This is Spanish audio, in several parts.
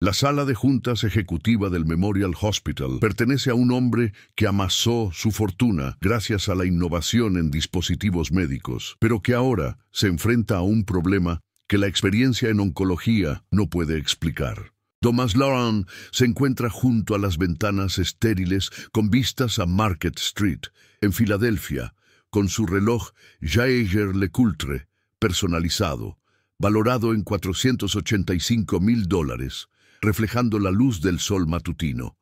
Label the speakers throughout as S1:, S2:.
S1: La sala de juntas ejecutiva del Memorial Hospital pertenece a un hombre que amasó su fortuna gracias a la innovación en dispositivos médicos, pero que ahora se enfrenta a un problema que la experiencia en oncología no puede explicar. Thomas Loran se encuentra junto a las ventanas estériles con vistas a Market Street, en Filadelfia, con su reloj Jaeger-LeCoultre personalizado, valorado en $485,000, reflejando la luz del sol matutino,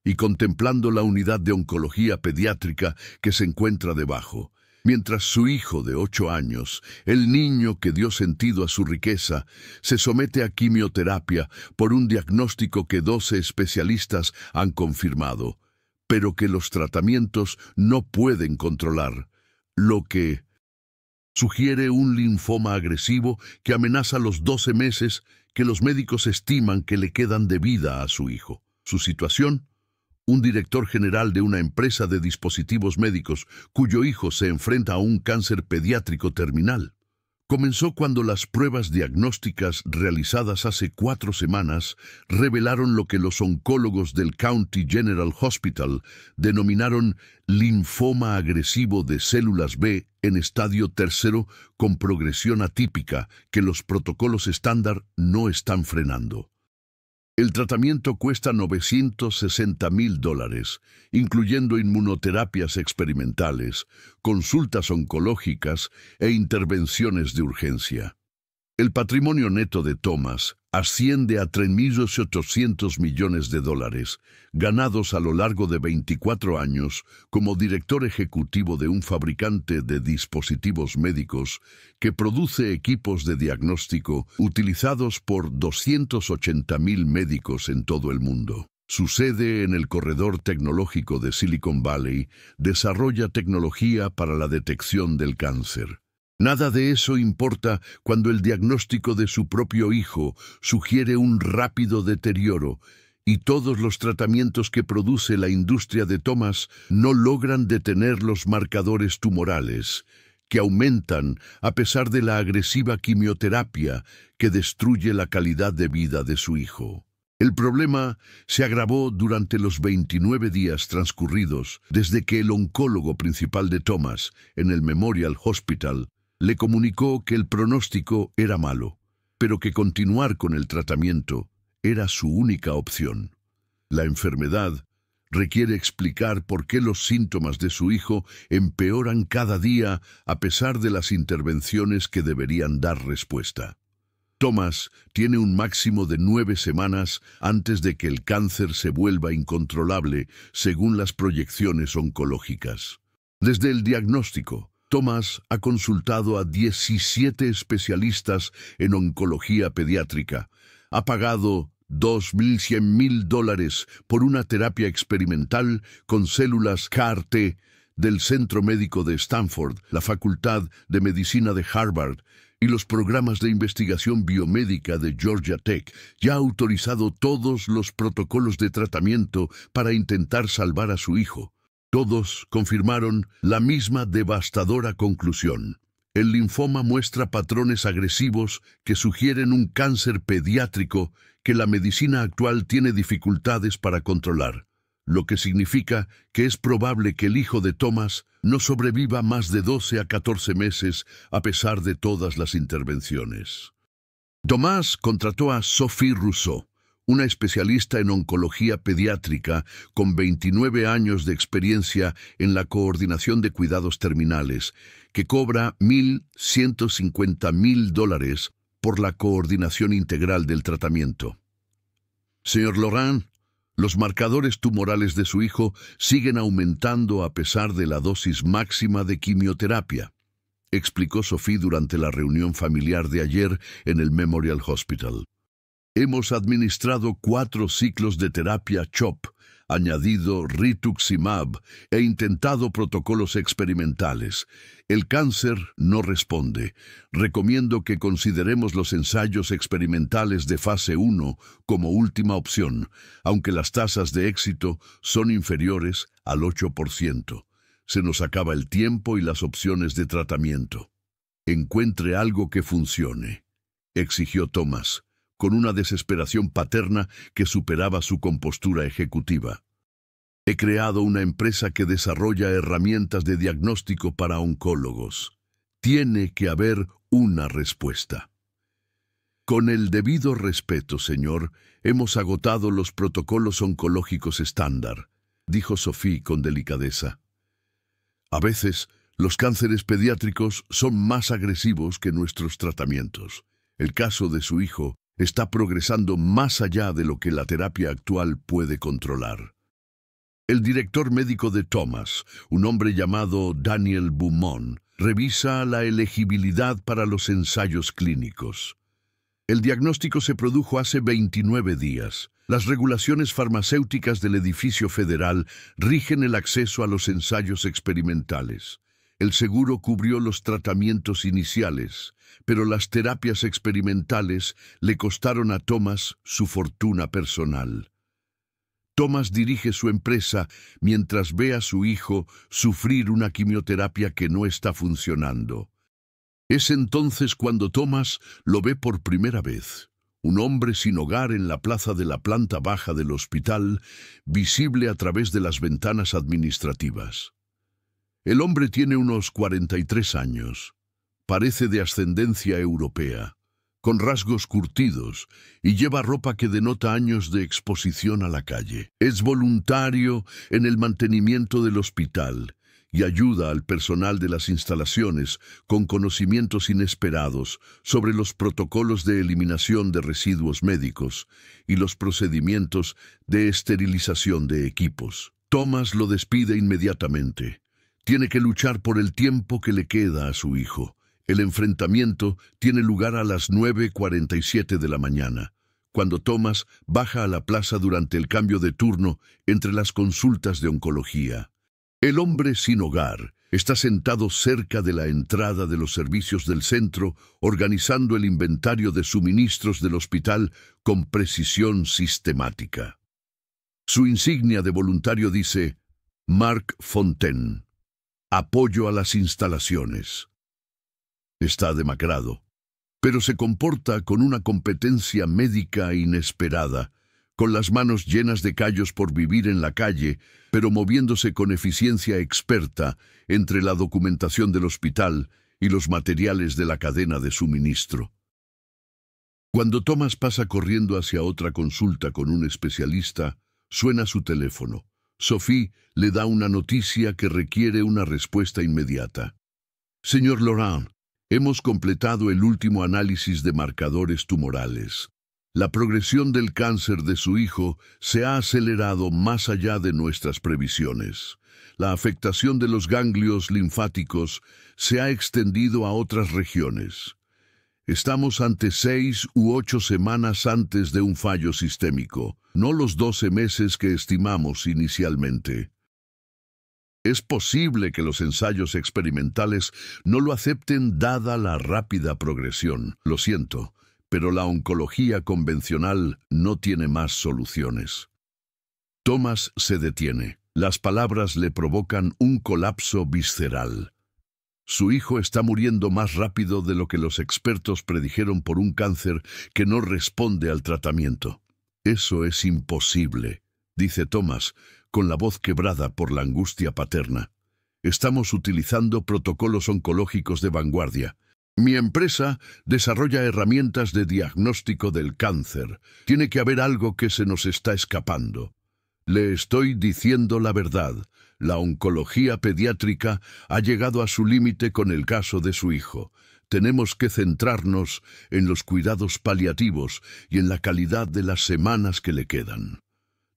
S1: y contemplando la unidad de oncología pediátrica que se encuentra debajo, mientras su hijo de 8 años, el niño que dio sentido a su riqueza, se somete a quimioterapia por un diagnóstico que 12 especialistas han confirmado, pero que los tratamientos no pueden controlar, lo que sugiere un linfoma agresivo que amenaza los 12 meses que los médicos estiman que le quedan de vida a su hijo. Su situación: un director general de una empresa de dispositivos médicos cuyo hijo se enfrenta a un cáncer pediátrico terminal. Comenzó cuando las pruebas diagnósticas realizadas hace 4 semanas revelaron lo que los oncólogos del County General Hospital denominaron linfoma agresivo de células B en estadio 3 con progresión atípica que los protocolos estándar no están frenando. El tratamiento cuesta $960,000, incluyendo inmunoterapias experimentales, consultas oncológicas e intervenciones de urgencia. El patrimonio neto de Thomas asciende a $3.800 millones, ganados a lo largo de 24 años como director ejecutivo de un fabricante de dispositivos médicos que produce equipos de diagnóstico utilizados por 280,000 médicos en todo el mundo. Su sede en el corredor tecnológico de Silicon Valley desarrolla tecnología para la detección del cáncer. Nada de eso importa cuando el diagnóstico de su propio hijo sugiere un rápido deterioro y todos los tratamientos que produce la industria de Thomas no logran detener los marcadores tumorales, que aumentan a pesar de la agresiva quimioterapia que destruye la calidad de vida de su hijo. El problema se agravó durante los 29 días transcurridos desde que el oncólogo principal de Thomas en el Memorial Hospital le comunicó que el pronóstico era malo, pero que continuar con el tratamiento era su única opción. La enfermedad requiere explicar por qué los síntomas de su hijo empeoran cada día a pesar de las intervenciones que deberían dar respuesta. Thomas tiene un máximo de 9 semanas antes de que el cáncer se vuelva incontrolable, según las proyecciones oncológicas. Desde el diagnóstico, Thomas ha consultado a 17 especialistas en oncología pediátrica, ha pagado $2.100,000 por una terapia experimental con células CAR-T del Centro Médico de Stanford, la Facultad de Medicina de Harvard y los programas de investigación biomédica de Georgia Tech. Ya ha autorizado todos los protocolos de tratamiento para intentar salvar a su hijo. Todos confirmaron la misma devastadora conclusión. El linfoma muestra patrones agresivos que sugieren un cáncer pediátrico que la medicina actual tiene dificultades para controlar, lo que significa que es probable que el hijo de Thomas no sobreviva más de 12 a 14 meses a pesar de todas las intervenciones. Thomas contrató a Sophie Rousseau, una especialista en oncología pediátrica con 29 años de experiencia en la coordinación de cuidados terminales, que cobra $150,000 por la coordinación integral del tratamiento. Señor Loran, los marcadores tumorales de su hijo siguen aumentando a pesar de la dosis máxima de quimioterapia, explicó Sophie durante la reunión familiar de ayer en el Memorial Hospital. Hemos administrado 4 ciclos de terapia CHOP, añadido rituximab e intentado protocolos experimentales. El cáncer no responde. Recomiendo que consideremos los ensayos experimentales de fase 1 como última opción, aunque las tasas de éxito son inferiores al 8%. Se nos acaba el tiempo y las opciones de tratamiento. Encuentre algo que funcione, exigió Thomas, con una desesperación paterna que superaba su compostura ejecutiva. He creado una empresa que desarrolla herramientas de diagnóstico para oncólogos. Tiene que haber una respuesta. Con el debido respeto, señor, hemos agotado los protocolos oncológicos estándar, dijo Sophie con delicadeza. A veces, los cánceres pediátricos son más agresivos que nuestros tratamientos. El caso de su hijo está progresando más allá de lo que la terapia actual puede controlar. El director médico de Thomas, un hombre llamado Daniel Beaumont, revisa la elegibilidad para los ensayos clínicos. El diagnóstico se produjo hace 29 días. Las regulaciones farmacéuticas del edificio federal rigen el acceso a los ensayos experimentales. El seguro cubrió los tratamientos iniciales, pero las terapias experimentales le costaron a Thomas su fortuna personal. Thomas dirige su empresa mientras ve a su hijo sufrir una quimioterapia que no está funcionando. Es entonces cuando Thomas lo ve por primera vez. Un hombre sin hogar en la plaza de la planta baja del hospital, visible a través de las ventanas administrativas. El hombre tiene unos 43 años. Parece de ascendencia europea, con rasgos curtidos, y lleva ropa que denota años de exposición a la calle. Es voluntario en el mantenimiento del hospital y ayuda al personal de las instalaciones con conocimientos inesperados sobre los protocolos de eliminación de residuos médicos y los procedimientos de esterilización de equipos. Thomas lo despide inmediatamente. Tiene que luchar por el tiempo que le queda a su hijo. El enfrentamiento tiene lugar a las 9:47 de la mañana, cuando Thomas baja a la plaza durante el cambio de turno entre las consultas de oncología. El hombre sin hogar está sentado cerca de la entrada de los servicios del centro, organizando el inventario de suministros del hospital con precisión sistemática. Su insignia de voluntario dice: Mark Fontaine. Apoyo a las instalaciones. Está demacrado, pero se comporta con una competencia médica inesperada, con las manos llenas de callos por vivir en la calle, pero moviéndose con eficiencia experta entre la documentación del hospital y los materiales de la cadena de suministro. Cuando Thomas pasa corriendo hacia otra consulta con un especialista, suena su teléfono. Sophie le da una noticia que requiere una respuesta inmediata. Señor Laurent, hemos completado el último análisis de marcadores tumorales. La progresión del cáncer de su hijo se ha acelerado más allá de nuestras previsiones. La afectación de los ganglios linfáticos se ha extendido a otras regiones. Estamos ante 6 u 8 semanas antes de un fallo sistémico, no los 12 meses que estimamos inicialmente. Es posible que los ensayos experimentales no lo acepten dada la rápida progresión. Lo siento, pero la oncología convencional no tiene más soluciones. Thomas se detiene. Las palabras le provocan un colapso visceral. Su hijo está muriendo más rápido de lo que los expertos predijeron por un cáncer que no responde al tratamiento. Eso es imposible, dice Thomas, con la voz quebrada por la angustia paterna. Estamos utilizando protocolos oncológicos de vanguardia. Mi empresa desarrolla herramientas de diagnóstico del cáncer. Tiene que haber algo que se nos está escapando. Le estoy diciendo la verdad. La oncología pediátrica ha llegado a su límite con el caso de su hijo. Tenemos que centrarnos en los cuidados paliativos y en la calidad de las semanas que le quedan.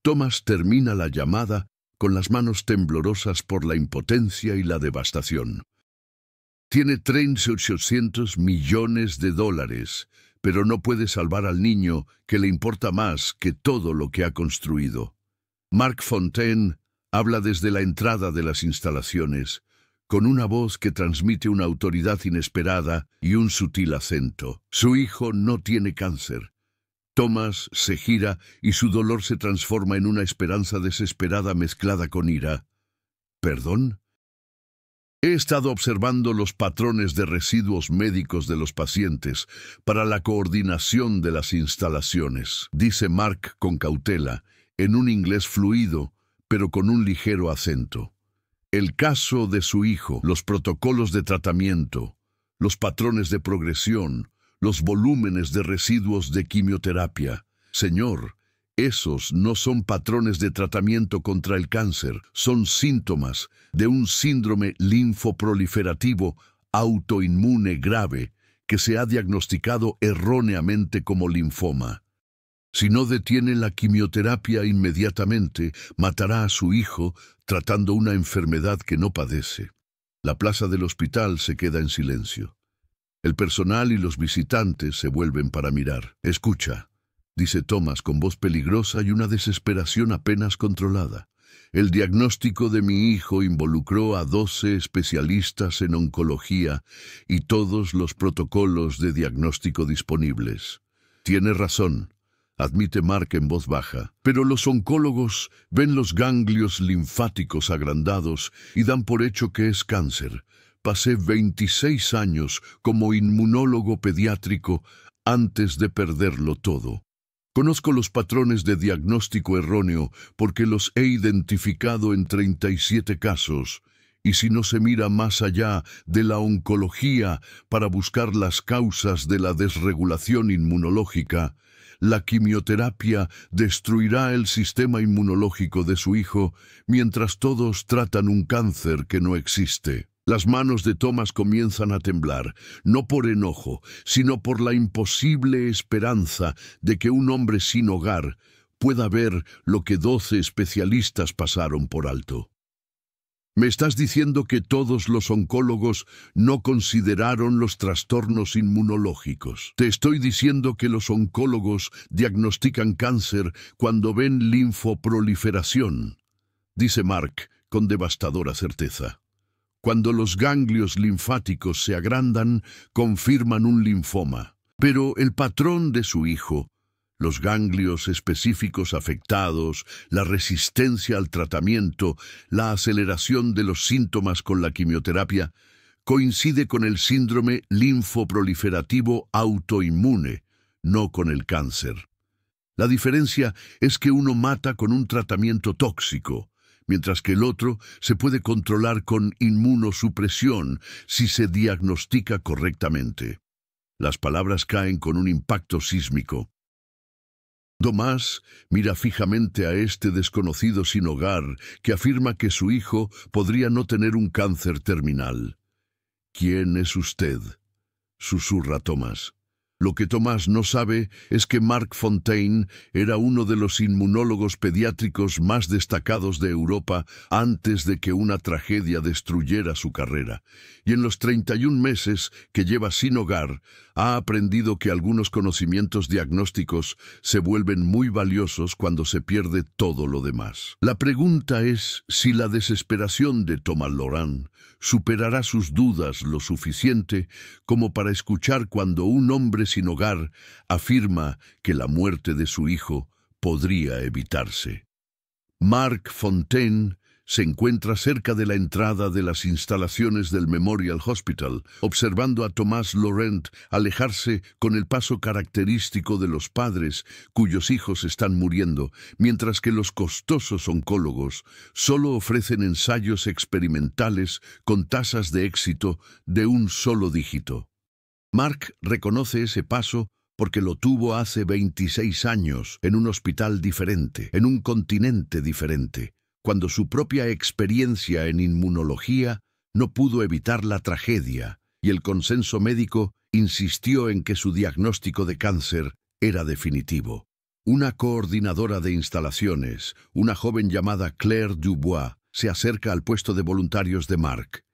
S1: Thomas termina la llamada con las manos temblorosas por la impotencia y la devastación. Tiene 3.800 millones de dólares, pero no puede salvar al niño, que le importa más que todo lo que ha construido. Mark Fontaine habla desde la entrada de las instalaciones, con una voz que transmite una autoridad inesperada y un sutil acento. Su hijo no tiene cáncer. Thomas se gira y su dolor se transforma en una esperanza desesperada mezclada con ira. ¿Perdón? He estado observando los patrones de residuos médicos de los pacientes para la coordinación de las instalaciones, dice Mark con cautela, en un inglés fluido, pero con un ligero acento. El caso de su hijo, los protocolos de tratamiento, los patrones de progresión, los volúmenes de residuos de quimioterapia. Señor, esos no son patrones de tratamiento contra el cáncer, son síntomas de un síndrome linfoproliferativo autoinmune grave que se ha diagnosticado erróneamente como linfoma. Si no detiene la quimioterapia inmediatamente, matará a su hijo tratando una enfermedad que no padece. La plaza del hospital se queda en silencio. El personal y los visitantes se vuelven para mirar. Escucha, dice Thomas con voz peligrosa y una desesperación apenas controlada. El diagnóstico de mi hijo involucró a 12 especialistas en oncología y todos los protocolos de diagnóstico disponibles. Tiene razón, admite Mark en voz baja, pero los oncólogos ven los ganglios linfáticos agrandados y dan por hecho que es cáncer. Pasé 26 años como inmunólogo pediátrico antes de perderlo todo. Conozco los patrones de diagnóstico erróneo porque los he identificado en 37 casos, y si no se mira más allá de la oncología para buscar las causas de la desregulación inmunológica, la quimioterapia destruirá el sistema inmunológico de su hijo mientras todos tratan un cáncer que no existe. Las manos de Thomas comienzan a temblar, no por enojo, sino por la imposible esperanza de que un hombre sin hogar pueda ver lo que 12 especialistas pasaron por alto. ¿Me estás diciendo que todos los oncólogos no consideraron los trastornos inmunológicos? Te estoy diciendo que los oncólogos diagnostican cáncer cuando ven linfoproliferación, dice Mark con devastadora certeza. Cuando los ganglios linfáticos se agrandan, confirman un linfoma. Pero el patrón de su hijo, los ganglios específicos afectados, la resistencia al tratamiento, la aceleración de los síntomas con la quimioterapia, coincide con el síndrome linfoproliferativo autoinmune, no con el cáncer. La diferencia es que uno mata con un tratamiento tóxico, mientras que el otro se puede controlar con inmunosupresión si se diagnostica correctamente. Las palabras caen con un impacto sísmico. Tomás mira fijamente a este desconocido sin hogar que afirma que su hijo podría no tener un cáncer terminal. ¿Quién es usted?, susurra Tomás. Lo que Tomás no sabe es que Mark Fontaine era uno de los inmunólogos pediátricos más destacados de Europa antes de que una tragedia destruyera su carrera. Y en los 31 meses que lleva sin hogar, ha aprendido que algunos conocimientos diagnósticos se vuelven muy valiosos cuando se pierde todo lo demás. La pregunta es si la desesperación de Thomas Laurent superará sus dudas lo suficiente como para escuchar cuando un hombre sin hogar afirma que la muerte de su hijo podría evitarse. Mark Fontaine se encuentra cerca de la entrada de las instalaciones del Memorial Hospital, observando a Thomas Laurent alejarse con el paso característico de los padres cuyos hijos están muriendo, mientras que los costosos oncólogos solo ofrecen ensayos experimentales con tasas de éxito de un solo dígito. Mark reconoce ese paso porque lo tuvo hace 26 años en un hospital diferente, en un continente diferente, cuando su propia experiencia en inmunología no pudo evitar la tragedia y el consenso médico insistió en que su diagnóstico de cáncer era definitivo. Una coordinadora de instalaciones, una joven llamada Claire Dubois, se acerca al puesto de voluntarios de Mark.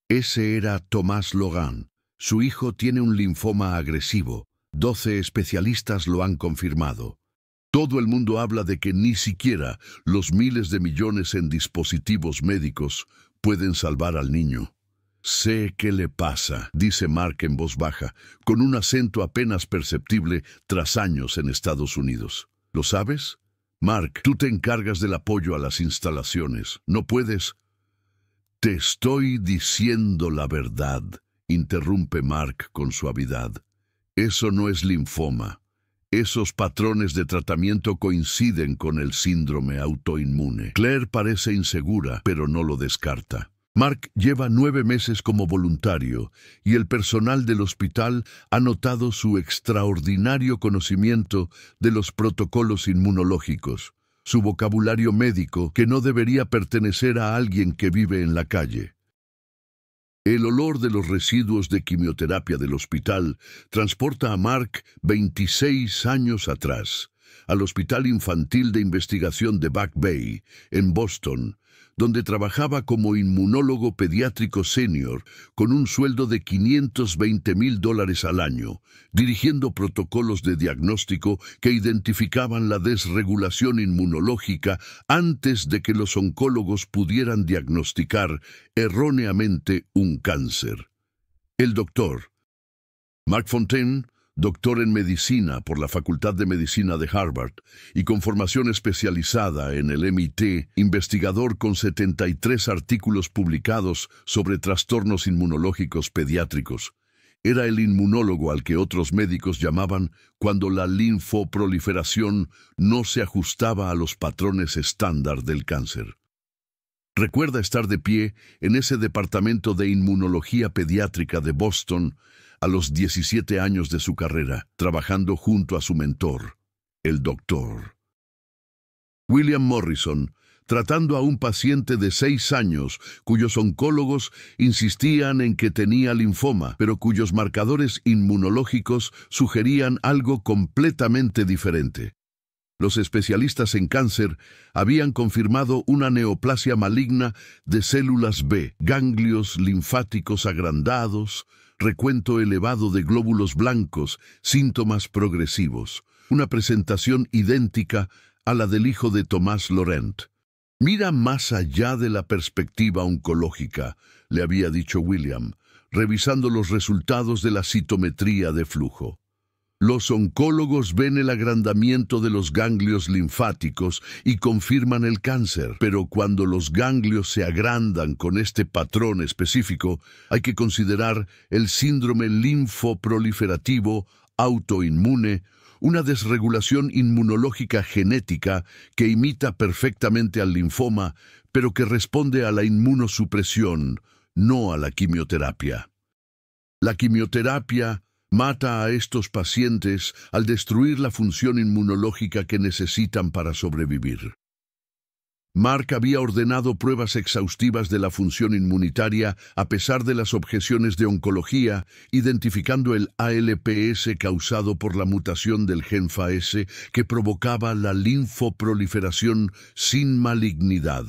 S1: Ese era Thomas Laurent. Su hijo tiene un linfoma agresivo. 12 especialistas lo han confirmado. Todo el mundo habla de que ni siquiera los miles de millones en dispositivos médicos pueden salvar al niño. Sé qué le pasa, dice Mark en voz baja, con un acento apenas perceptible tras años en Estados Unidos. ¿Lo sabes? Mark, tú te encargas del apoyo a las instalaciones. ¿No puedes? Te estoy diciendo la verdad, interrumpe Mark con suavidad. Eso no es linfoma. Esos patrones de tratamiento coinciden con el síndrome autoinmune. Claire parece insegura, pero no lo descarta. Mark lleva 9 meses como voluntario y el personal del hospital ha notado su extraordinario conocimiento de los protocolos inmunológicos, su vocabulario médico que no debería pertenecer a alguien que vive en la calle. El olor de los residuos de quimioterapia del hospital transporta a Mark 26 años atrás, al Hospital Infantil de Investigación de Back Bay, en Boston, donde trabajaba como inmunólogo pediátrico senior con un sueldo de $520,000 al año, dirigiendo protocolos de diagnóstico que identificaban la desregulación inmunológica antes de que los oncólogos pudieran diagnosticar erróneamente un cáncer. El doctor Mark Fontaine, doctor en medicina por la Facultad de Medicina de Harvard y con formación especializada en el MIT, investigador con 73 artículos publicados sobre trastornos inmunológicos pediátricos. Era el inmunólogo al que otros médicos llamaban cuando la linfoproliferación no se ajustaba a los patrones estándar del cáncer. Recuerda estar de pie en ese departamento de inmunología pediátrica de Boston a los 17 años de su carrera, trabajando junto a su mentor, el doctor William Morrison, tratando a un paciente de 6 años cuyos oncólogos insistían en que tenía linfoma, pero cuyos marcadores inmunológicos sugerían algo completamente diferente. Los especialistas en cáncer habían confirmado una neoplasia maligna de células B, ganglios linfáticos agrandados, recuento elevado de glóbulos blancos, síntomas progresivos, una presentación idéntica a la del hijo de Tomás Laurent. Mira más allá de la perspectiva oncológica, le había dicho William, revisando los resultados de la citometría de flujo. Los oncólogos ven el agrandamiento de los ganglios linfáticos y confirman el cáncer, pero cuando los ganglios se agrandan con este patrón específico, hay que considerar el síndrome linfoproliferativo autoinmune, una desregulación inmunológica genética que imita perfectamente al linfoma, pero que responde a la inmunosupresión, no a la quimioterapia. La quimioterapia mata a estos pacientes al destruir la función inmunológica que necesitan para sobrevivir. Mark había ordenado pruebas exhaustivas de la función inmunitaria a pesar de las objeciones de oncología, identificando el ALPS causado por la mutación del gen FAS que provocaba la linfoproliferación sin malignidad.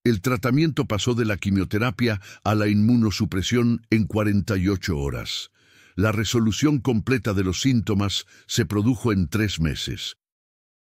S1: El tratamiento pasó de la quimioterapia a la inmunosupresión en 48 horas. La resolución completa de los síntomas se produjo en 3 meses.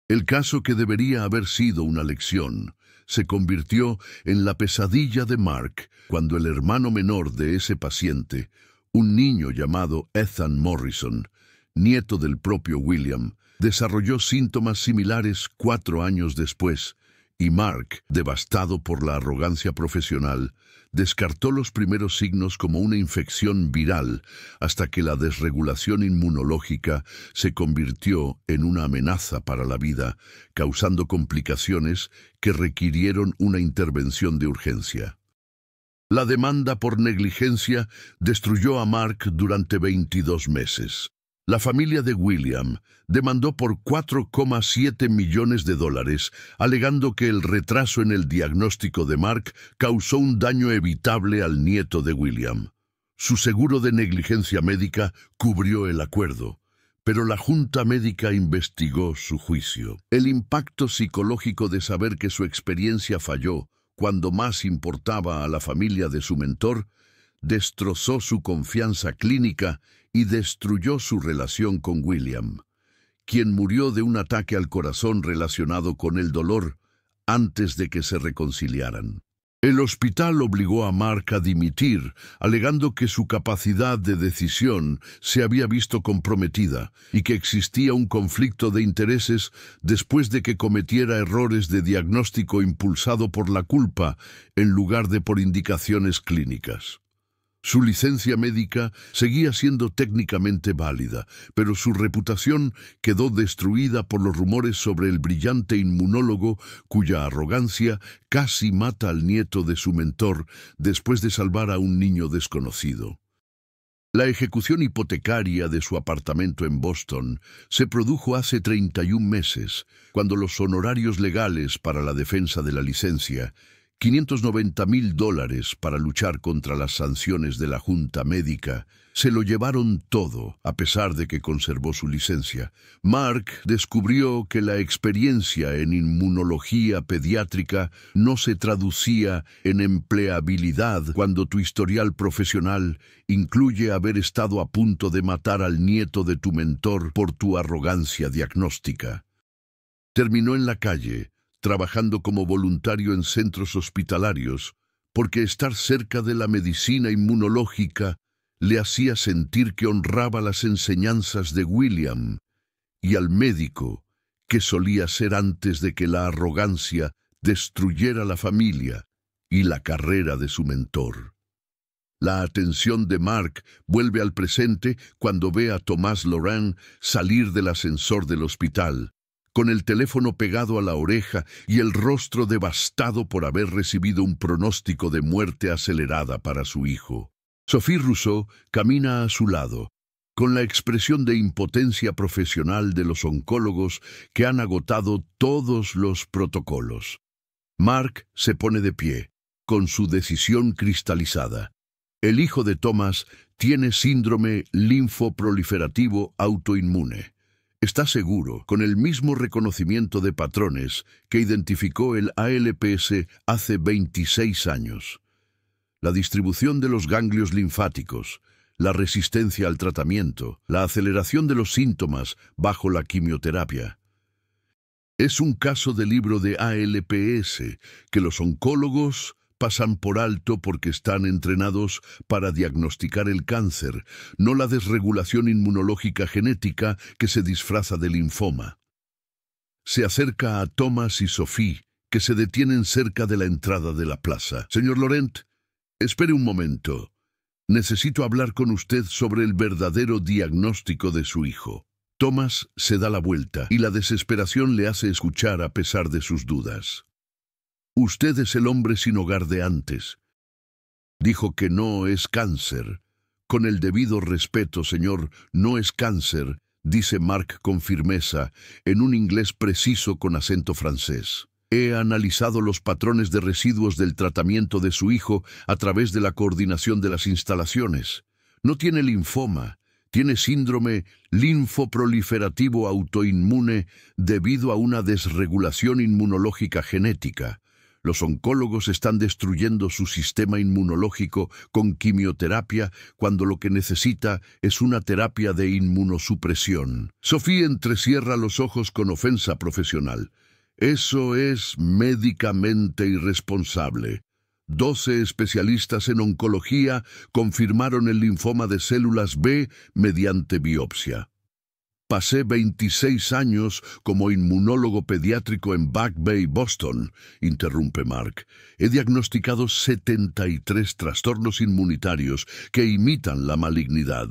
S1: El caso que debería haber sido una lección se convirtió en la pesadilla de Mark cuando el hermano menor de ese paciente, un niño llamado Ethan Morrison, nieto del propio William, desarrolló síntomas similares 4 años después, y Mark, devastado por la arrogancia profesional, descartó los primeros signos como una infección viral hasta que la desregulación inmunológica se convirtió en una amenaza para la vida, causando complicaciones que requirieron una intervención de urgencia. La demanda por negligencia destruyó a Mark durante 22 meses. La familia de William demandó por $4,7 millones, alegando que el retraso en el diagnóstico de Mark causó un daño evitable al nieto de William. Su seguro de negligencia médica cubrió el acuerdo, pero la Junta Médica investigó su juicio. El impacto psicológico de saber que su experiencia falló cuando más importaba a la familia de su mentor destrozó su confianza clínica y destruyó su relación con William, quien murió de un ataque al corazón relacionado con el dolor antes de que se reconciliaran. El hospital obligó a Mark a dimitir, alegando que su capacidad de decisión se había visto comprometida y que existía un conflicto de intereses después de que cometiera errores de diagnóstico impulsado por la culpa en lugar de por indicaciones clínicas. Su licencia médica seguía siendo técnicamente válida, pero su reputación quedó destruida por los rumores sobre el brillante inmunólogo cuya arrogancia casi mata al nieto de su mentor después de salvar a un niño desconocido. La ejecución hipotecaria de su apartamento en Boston se produjo hace 31 meses, cuando los honorarios legales para la defensa de la licencia, $590,000 para luchar contra las sanciones de la Junta Médica, se lo llevaron todo, a pesar de que conservó su licencia. Mark descubrió que la experiencia en inmunología pediátrica no se traducía en empleabilidad cuando tu historial profesional incluye haber estado a punto de matar al nieto de tu mentor por tu arrogancia diagnóstica. Terminó en la calle, trabajando como voluntario en centros hospitalarios, porque estar cerca de la medicina inmunológica le hacía sentir que honraba las enseñanzas de William y al médico que solía ser antes de que la arrogancia destruyera la familia y la carrera de su mentor. La atención de Mark vuelve al presente cuando ve a Tomás Loran salir del ascensor del hospital, con el teléfono pegado a la oreja y el rostro devastado por haber recibido un pronóstico de muerte acelerada para su hijo. Sophie Rousseau camina a su lado, con la expresión de impotencia profesional de los oncólogos que han agotado todos los protocolos. Mark se pone de pie, con su decisión cristalizada. El hijo de Thomas tiene síndrome linfoproliferativo autoinmune. Está seguro, con el mismo reconocimiento de patrones que identificó el ALPS hace 26 años. La distribución de los ganglios linfáticos, la resistencia al tratamiento, la aceleración de los síntomas bajo la quimioterapia. Es un caso de libro de ALPS que los oncólogos pasan por alto porque están entrenados para diagnosticar el cáncer, no la desregulación inmunológica genética que se disfraza de linfoma. Se acerca a Thomas y Sophie, que se detienen cerca de la entrada de la plaza. Señor Laurent, espere un momento. Necesito hablar con usted sobre el verdadero diagnóstico de su hijo. Thomas se da la vuelta y la desesperación le hace escuchar a pesar de sus dudas. Usted es el hombre sin hogar de antes. Dijo que no es cáncer. Con el debido respeto, señor, no es cáncer, dice Mark con firmeza, en un inglés preciso con acento francés. He analizado los patrones de residuos del tratamiento de su hijo a través de la coordinación de las instalaciones. No tiene linfoma, tiene síndrome linfoproliferativo autoinmune debido a una desregulación inmunológica genética. Los oncólogos están destruyendo su sistema inmunológico con quimioterapia cuando lo que necesita es una terapia de inmunosupresión. Sophie entrecierra los ojos con ofensa profesional. Eso es médicamente irresponsable. 12 especialistas en oncología confirmaron el linfoma de células B mediante biopsia. Pasé 26 años como inmunólogo pediátrico en Back Bay, Boston, interrumpe Mark. He diagnosticado 73 trastornos inmunitarios que imitan la malignidad.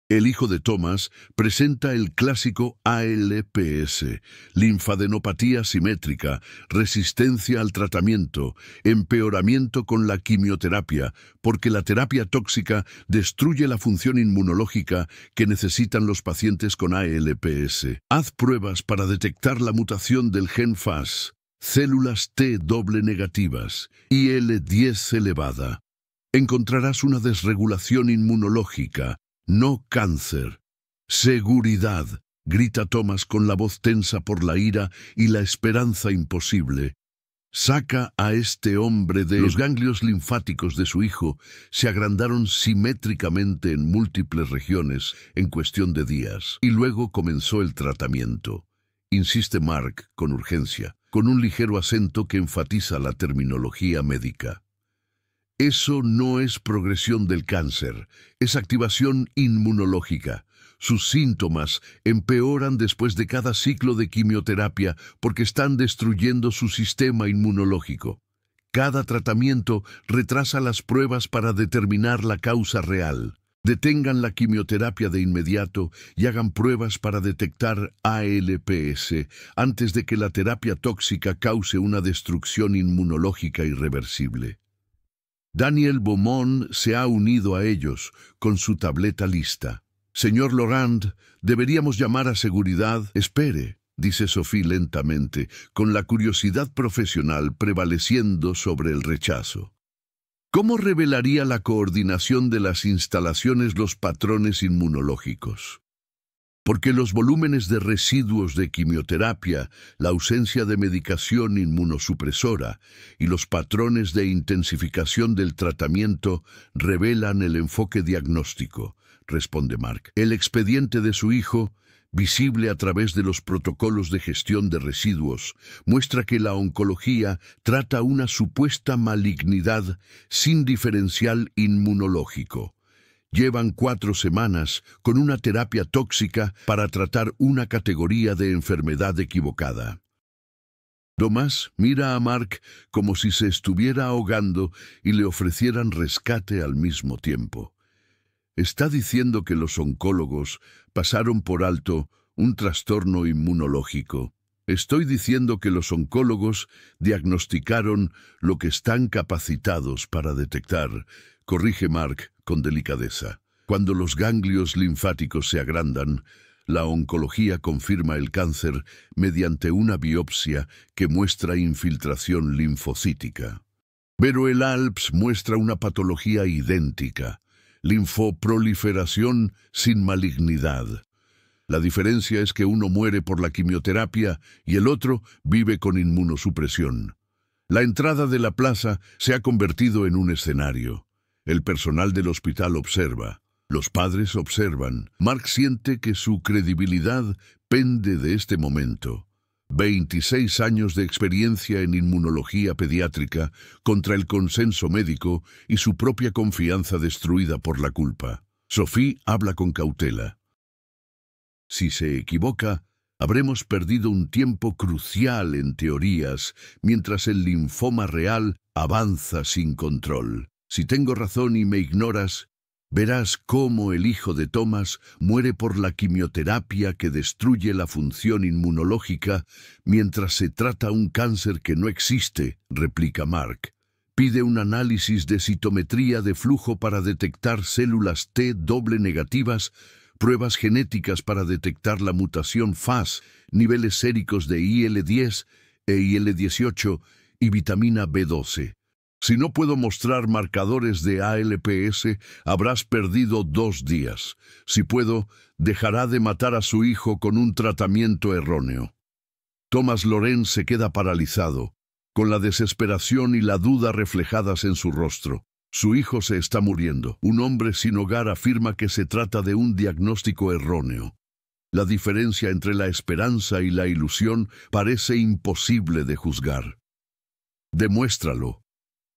S1: El hijo de Thomas presenta el clásico ALPS, linfadenopatía simétrica, resistencia al tratamiento, empeoramiento con la quimioterapia, porque la terapia tóxica destruye la función inmunológica que necesitan los pacientes con ALPS. Haz pruebas para detectar la mutación del gen FAS, células T doble negativas, IL-10 elevada. Encontrarás una desregulación inmunológica, no cáncer. Seguridad, grita Thomas con la voz tensa por la ira y la esperanza imposible. Saca a este hombre de... Los ganglios linfáticos de su hijo se agrandaron simétricamente en múltiples regiones en cuestión de días, y luego comenzó el tratamiento. Insiste Mark con urgencia. con un ligero acento que enfatiza la terminología médica. Eso no es progresión del cáncer, es activación inmunológica. Sus síntomas empeoran después de cada ciclo de quimioterapia porque están destruyendo su sistema inmunológico. Cada tratamiento retrasa las pruebas para determinar la causa real. Detengan la quimioterapia de inmediato y hagan pruebas para detectar ALPS antes de que la terapia tóxica cause una destrucción inmunológica irreversible. Daniel Beaumont se ha unido a ellos con su tableta lista. Señor Laurent, deberíamos llamar a seguridad. Espere, dice Sophie lentamente, con la curiosidad profesional prevaleciendo sobre el rechazo. ¿Cómo revelaría la coordinación de las instalaciones los patrones inmunológicos? Porque los volúmenes de residuos de quimioterapia, la ausencia de medicación inmunosupresora y los patrones de intensificación del tratamiento revelan el enfoque diagnóstico, responde Mark. El expediente de su hijo, visible a través de los protocolos de gestión de residuos, muestra que la oncología trata una supuesta malignidad sin diferencial inmunológico. Llevan 4 semanas con una terapia tóxica para tratar una categoría de enfermedad equivocada. Tomás mira a Mark como si se estuviera ahogando y le ofrecieran rescate al mismo tiempo. Está diciendo que los oncólogos pasaron por alto un trastorno inmunológico. Estoy diciendo que los oncólogos diagnosticaron lo que están capacitados para detectar, corrige Mark con delicadeza. Cuando los ganglios linfáticos se agrandan, la oncología confirma el cáncer mediante una biopsia que muestra infiltración linfocítica. Pero el ALPS muestra una patología idéntica, linfoproliferación sin malignidad. La diferencia es que uno muere por la quimioterapia y el otro vive con inmunosupresión. La entrada de la plaza se ha convertido en un escenario. El personal del hospital observa. Los padres observan. Mark siente que su credibilidad pende de este momento. 26 años de experiencia en inmunología pediátrica contra el consenso médico y su propia confianza destruida por la culpa. Sophie habla con cautela. Si se equivoca, habremos perdido un tiempo crucial en teorías, mientras el linfoma real avanza sin control. Si tengo razón y me ignoras, verás cómo el hijo de Thomas muere por la quimioterapia que destruye la función inmunológica mientras se trata un cáncer que no existe, replica Mark. Pide un análisis de citometría de flujo para detectar células T doble negativas, pruebas genéticas para detectar la mutación FAS, niveles séricos de IL-10 e IL-18 y vitamina B12. Si no puedo mostrar marcadores de ALPS, habrás perdido 2 días. Si puedo, dejará de matar a su hijo con un tratamiento erróneo. Thomas Laurent se queda paralizado, con la desesperación y la duda reflejadas en su rostro. Su hijo se está muriendo. Un hombre sin hogar afirma que se trata de un diagnóstico erróneo. La diferencia entre la esperanza y la ilusión parece imposible de juzgar. Demuéstralo,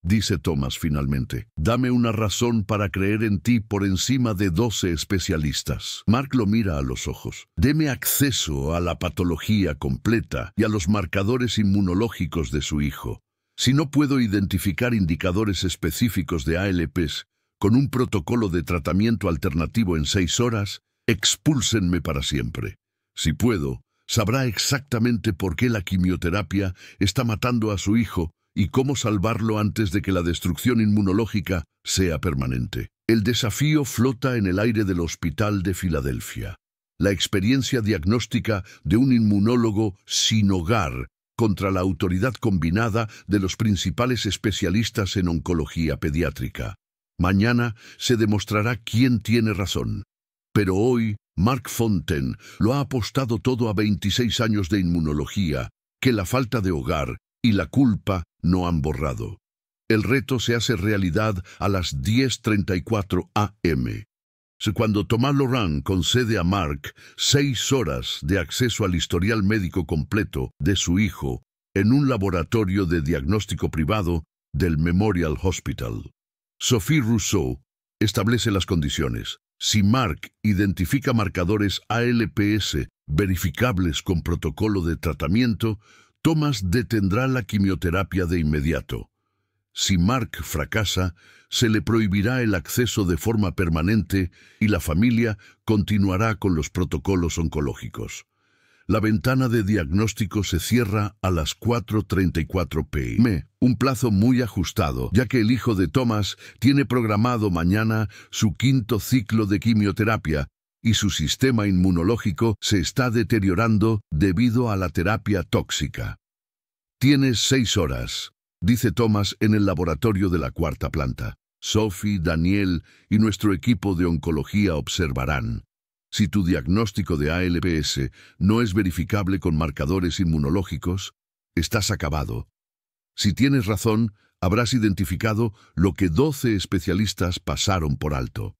S1: dice Thomas finalmente. Dame una razón para creer en ti por encima de 12 especialistas. Mark lo mira a los ojos. Deme acceso a la patología completa y a los marcadores inmunológicos de su hijo. Si no puedo identificar indicadores específicos de ALPs con un protocolo de tratamiento alternativo en 6 horas, expúlsenme para siempre. Si puedo, sabrá exactamente por qué la quimioterapia está matando a su hijo y cómo salvarlo antes de que la destrucción inmunológica sea permanente. El desafío flota en el aire del Hospital de Filadelfia. La experiencia diagnóstica de un inmunólogo sin hogar contra la autoridad combinada de los principales especialistas en oncología pediátrica. Mañana se demostrará quién tiene razón. Pero hoy, Mark Fontaine lo ha apostado todo a 26 años de inmunología, que la falta de hogar y la culpa no han borrado. El reto se hace realidad a las 10:34 am. Cuando Thomas Laurent concede a Mark 6 horas de acceso al historial médico completo de su hijo, en un laboratorio de diagnóstico privado del Memorial Hospital. Sophie Rousseau establece las condiciones. Si Mark identifica marcadores ALPS verificables con protocolo de tratamiento, Thomas detendrá la quimioterapia de inmediato. Si Mark fracasa, se le prohibirá el acceso de forma permanente y la familia continuará con los protocolos oncológicos. La ventana de diagnóstico se cierra a las 4:34 p.m., un plazo muy ajustado, ya que el hijo de Thomas tiene programado mañana su 5º ciclo de quimioterapia y su sistema inmunológico se está deteriorando debido a la terapia tóxica. «Tienes 6 horas», dice Thomas en el laboratorio de la 4ª planta. Sophie, Daniel y nuestro equipo de oncología observarán. Si tu diagnóstico de ALPS no es verificable con marcadores inmunológicos, estás acabado. Si tienes razón, habrás identificado lo que 12 especialistas pasaron por alto.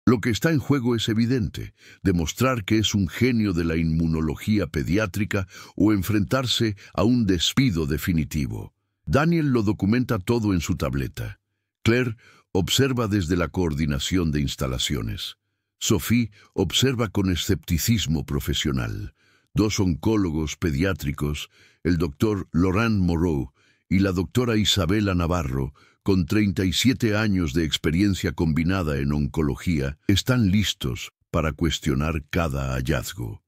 S1: Lo que está en juego es evidente: demostrar que es un genio de la inmunología pediátrica o enfrentarse a un despido definitivo. Daniel lo documenta todo en su tableta. Claire observa desde la coordinación de instalaciones. Sophie observa con escepticismo profesional. 2 oncólogos pediátricos, el doctor Laurent Moreau y la doctora Isabela Navarro, con 37 años de experiencia combinada en oncología, están listos para cuestionar cada hallazgo.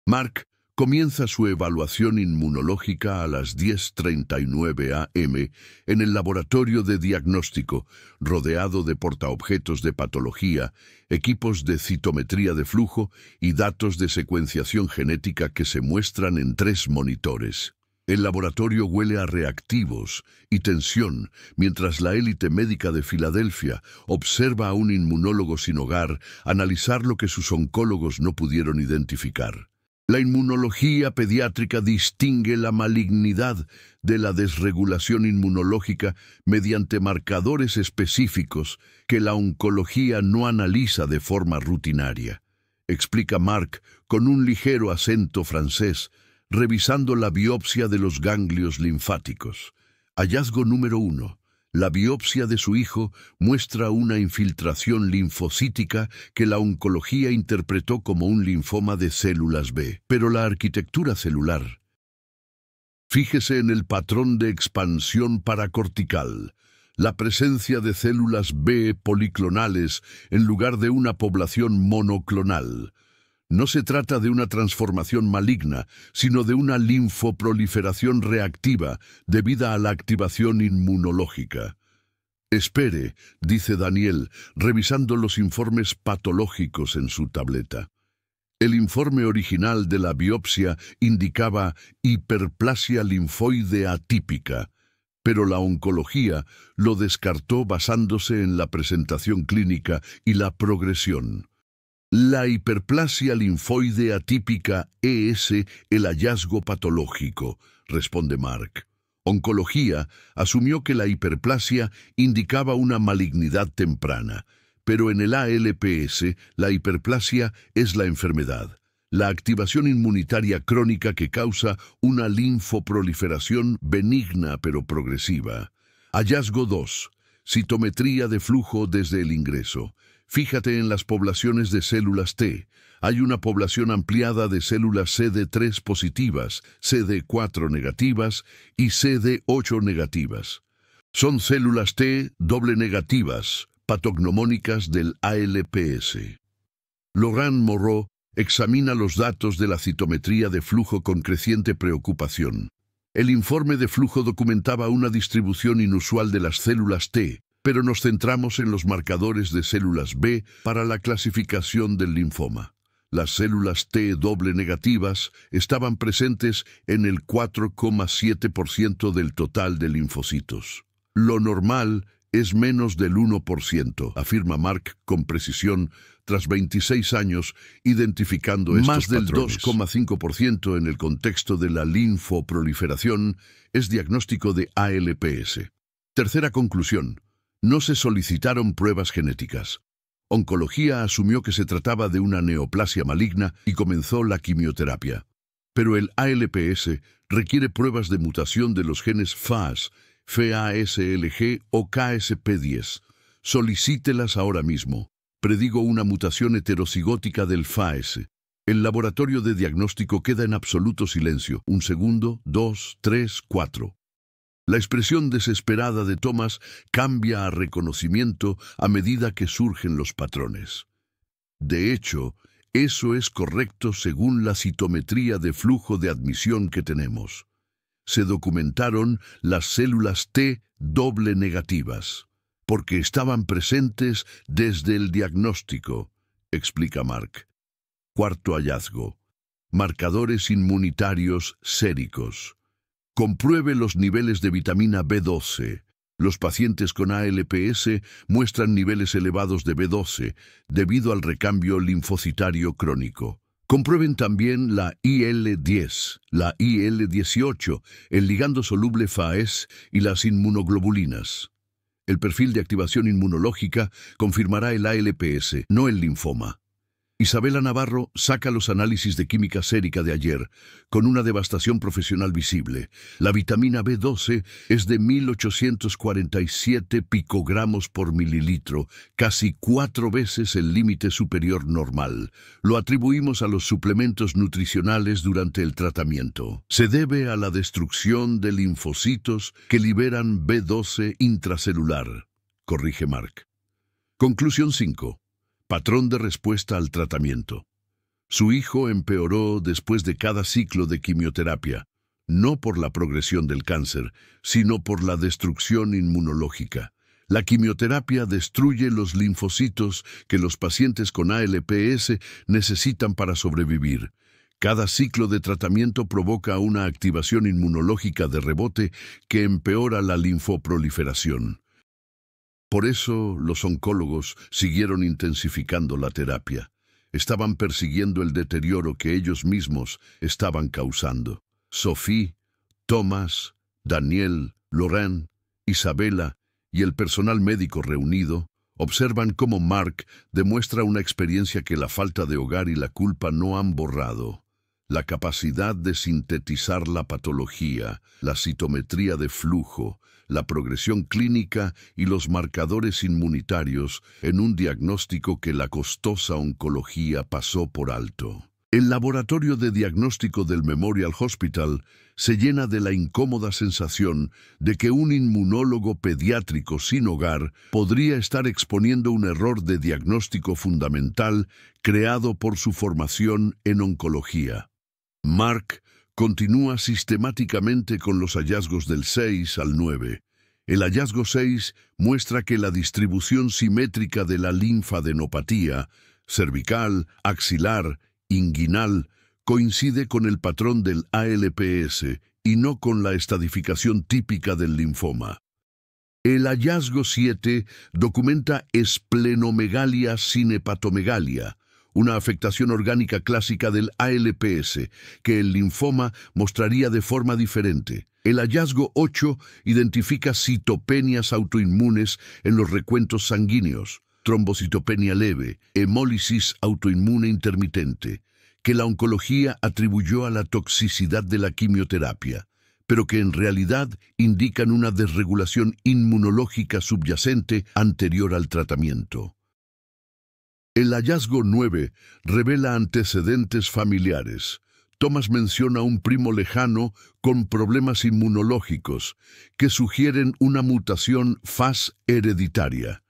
S1: Mark comienza su evaluación inmunológica a las 10:39 a.m. en el laboratorio de diagnóstico, rodeado de portaobjetos de patología, equipos de citometría de flujo y datos de secuenciación genética que se muestran en 3 monitores. El laboratorio huele a reactivos y tensión, mientras la élite médica de Filadelfia observa a un inmunólogo sin hogar analizar lo que sus oncólogos no pudieron identificar. La inmunología pediátrica distingue la malignidad de la desregulación inmunológica mediante marcadores específicos que la oncología no analiza de forma rutinaria, explica Mark con un ligero acento francés, revisando la biopsia de los ganglios linfáticos. Hallazgo número 1. La biopsia de su hijo muestra una infiltración linfocítica que la oncología interpretó como un linfoma de células B. Pero la arquitectura celular. Fíjese en el patrón de expansión paracortical, la presencia de células B policlonales en lugar de una población monoclonal. No se trata de una transformación maligna, sino de una linfoproliferación reactiva debida a la activación inmunológica. Espere, dice Daniel, revisando los informes patológicos en su tableta. El informe original de la biopsia indicaba hiperplasia linfoide atípica, pero la oncología lo descartó basándose en la presentación clínica y la progresión. La hiperplasia linfoide atípica es el hallazgo patológico, responde Mark. Oncología asumió que la hiperplasia indicaba una malignidad temprana, pero en el ALPS la hiperplasia es la enfermedad, la activación inmunitaria crónica que causa una linfoproliferación benigna pero progresiva. Hallazgo 2. Citometría de flujo desde el ingreso. Fíjate en las poblaciones de células T. Hay una población ampliada de células CD3 positivas, CD4 negativas y CD8 negativas. Son células T doble negativas, patognomónicas del ALPS. Laurent Moreau examina los datos de la citometría de flujo con creciente preocupación. El informe de flujo documentaba una distribución inusual de las células T, pero nos centramos en los marcadores de células B para la clasificación del linfoma. Las células T doble negativas estaban presentes en el 4,7% del total de linfocitos. Lo normal es menos del 1%, afirma Mark con precisión, tras 26 años identificando estos patrones. Más del 2,5% en el contexto de la linfoproliferación es diagnóstico de ALPS. Tercera conclusión. No se solicitaron pruebas genéticas. Oncología asumió que se trataba de una neoplasia maligna y comenzó la quimioterapia. Pero el ALPS requiere pruebas de mutación de los genes FAS, FASLG o KSP10. Solicítelas ahora mismo. Predigo una mutación heterocigótica del FAS. El laboratorio de diagnóstico queda en absoluto silencio. 1 segundo, 2, 3, 4. La expresión desesperada de Thomas cambia a reconocimiento a medida que surgen los patrones. De hecho, eso es correcto según la citometría de flujo de admisión que tenemos. Se documentaron las células T doble negativas, porque estaban presentes desde el diagnóstico, explica Mark. Cuarto hallazgo: marcadores inmunitarios séricos. Compruebe los niveles de vitamina B12. Los pacientes con ALPS muestran niveles elevados de B12 debido al recambio linfocitario crónico. Comprueben también la IL-10, la IL-18, el ligando soluble FAES y las inmunoglobulinas. El perfil de activación inmunológica confirmará el ALPS, no el linfoma. Isabela Navarro saca los análisis de química sérica de ayer, con una devastación profesional visible. La vitamina B12 es de 1847 picogramos por mililitro, casi 4 veces el límite superior normal. Lo atribuimos a los suplementos nutricionales durante el tratamiento. Se debe a la destrucción de linfocitos que liberan B12 intracelular, corrige Mark. Conclusión 5. Patrón de respuesta al tratamiento. Su hijo empeoró después de cada ciclo de quimioterapia, no por la progresión del cáncer, sino por la destrucción inmunológica. La quimioterapia destruye los linfocitos que los pacientes con ALPS necesitan para sobrevivir. Cada ciclo de tratamiento provoca una activación inmunológica de rebote que empeora la linfoproliferación. Por eso los oncólogos siguieron intensificando la terapia. Estaban persiguiendo el deterioro que ellos mismos estaban causando. Sophie, Thomas, Daniel, Laurent, Isabela y el personal médico reunido observan cómo Mark demuestra una experiencia que la falta de hogar y la culpa no han borrado. La capacidad de sintetizar la patología, la citometría de flujo, la progresión clínica y los marcadores inmunitarios en un diagnóstico que la costosa oncología pasó por alto. El laboratorio de diagnóstico del Memorial Hospital se llena de la incómoda sensación de que un inmunólogo pediátrico sin hogar podría estar exponiendo un error de diagnóstico fundamental creado por su formación en oncología. Mark continúa sistemáticamente con los hallazgos del 6 al 9. El hallazgo 6 muestra que la distribución simétrica de la linfadenopatía, cervical, axilar, inguinal, coincide con el patrón del ALPS y no con la estadificación típica del linfoma. El hallazgo 7 documenta esplenomegalia sin hepatomegalia, una afectación orgánica clásica del ALPS, que el linfoma mostraría de forma diferente. El hallazgo 8 identifica citopenias autoinmunes en los recuentos sanguíneos, trombocitopenia leve, hemólisis autoinmune intermitente, que la oncología atribuyó a la toxicidad de la quimioterapia, pero que en realidad indican una desregulación inmunológica subyacente anterior al tratamiento. El hallazgo 9 revela antecedentes familiares. Thomas menciona un primo lejano con problemas inmunológicos que sugieren una mutación FAS hereditaria.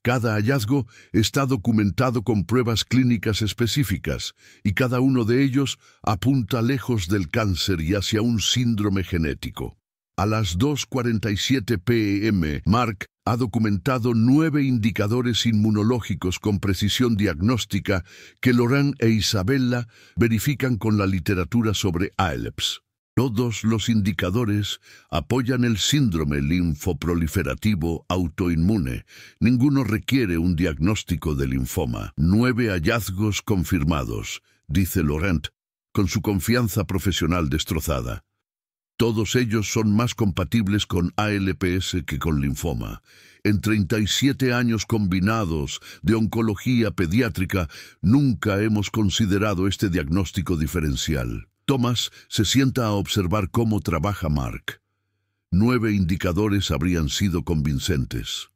S1: Cada hallazgo está documentado con pruebas clínicas específicas y cada uno de ellos apunta lejos del cáncer y hacia un síndrome genético. A las 2:47 p.m., Mark ha documentado 9 indicadores inmunológicos con precisión diagnóstica que Laurent e Isabella verifican con la literatura sobre ALPS. Todos los indicadores apoyan el síndrome linfoproliferativo autoinmune. Ninguno requiere un diagnóstico de linfoma. 9 hallazgos confirmados, dice Laurent, con su confianza profesional destrozada. Todos ellos son más compatibles con ALPS que con linfoma. En 37 años combinados de oncología pediátrica, nunca hemos considerado este diagnóstico diferencial. Thomas se sienta a observar cómo trabaja Mark. 9 indicadores habrían sido convincentes.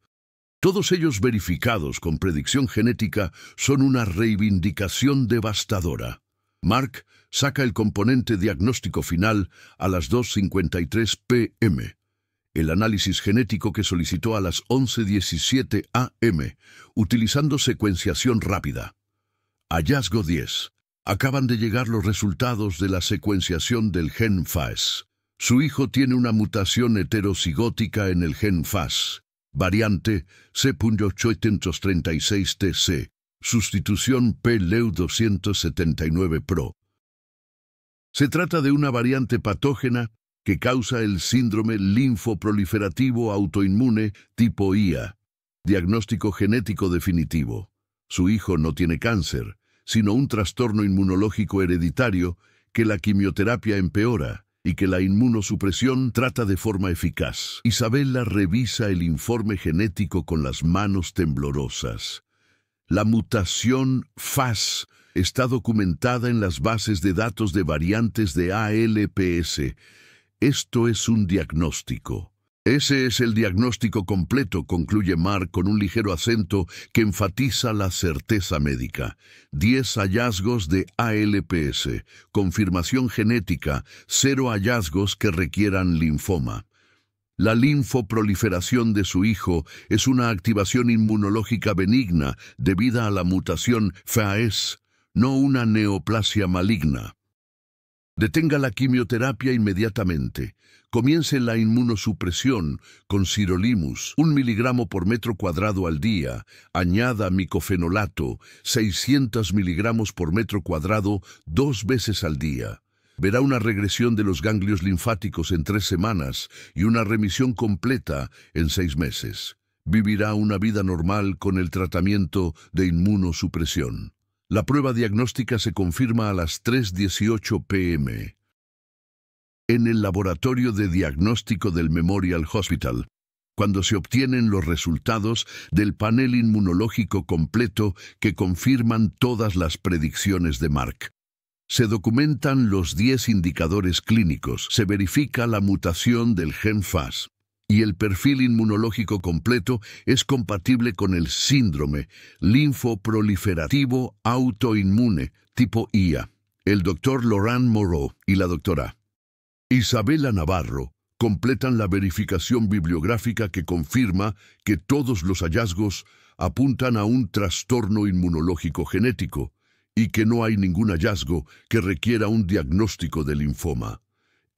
S1: Todos ellos verificados con predicción genética son una reivindicación devastadora. Mark saca el componente diagnóstico final a las 2:53 p.m. El análisis genético que solicitó a las 11:17 a.m., utilizando secuenciación rápida. Hallazgo 10. Acaban de llegar los resultados de la secuenciación del gen FAS. Su hijo tiene una mutación heterocigótica en el gen FAS, variante C.836TC, sustitución PLEU279-PRO. Se trata de una variante patógena que causa el síndrome linfoproliferativo autoinmune tipo IA. Diagnóstico genético definitivo. Su hijo no tiene cáncer, sino un trastorno inmunológico hereditario que la quimioterapia empeora y que la inmunosupresión trata de forma eficaz. Isabella revisa el informe genético con las manos temblorosas. La mutación FAS está documentada en las bases de datos de variantes de ALPS. Esto es un diagnóstico. Ese es el diagnóstico completo, concluye Mark con un ligero acento que enfatiza la certeza médica. 10 hallazgos de ALPS, confirmación genética, 0 hallazgos que requieran linfoma. La linfoproliferación de su hijo es una activación inmunológica benigna debida a la mutación FAS, no una neoplasia maligna. Detenga la quimioterapia inmediatamente. Comience la inmunosupresión con sirolimus, 1 miligramo por metro cuadrado al día. Añada micofenolato, 600 miligramos por metro cuadrado 2 veces al día. Verá una regresión de los ganglios linfáticos en 3 semanas y una remisión completa en 6 meses. Vivirá una vida normal con el tratamiento de inmunosupresión. La prueba diagnóstica se confirma a las 3:18 p.m. en el laboratorio de diagnóstico del Memorial Hospital, cuando se obtienen los resultados del panel inmunológico completo que confirman todas las predicciones de Mark. Se documentan los 10 indicadores clínicos, se verifica la mutación del gen FAS, y el perfil inmunológico completo es compatible con el síndrome linfoproliferativo autoinmune tipo IA. El doctor Laurent Moreau y la doctora Isabella Navarro completan la verificación bibliográfica que confirma que todos los hallazgos apuntan a un trastorno inmunológico genético y que no hay ningún hallazgo que requiera un diagnóstico de linfoma.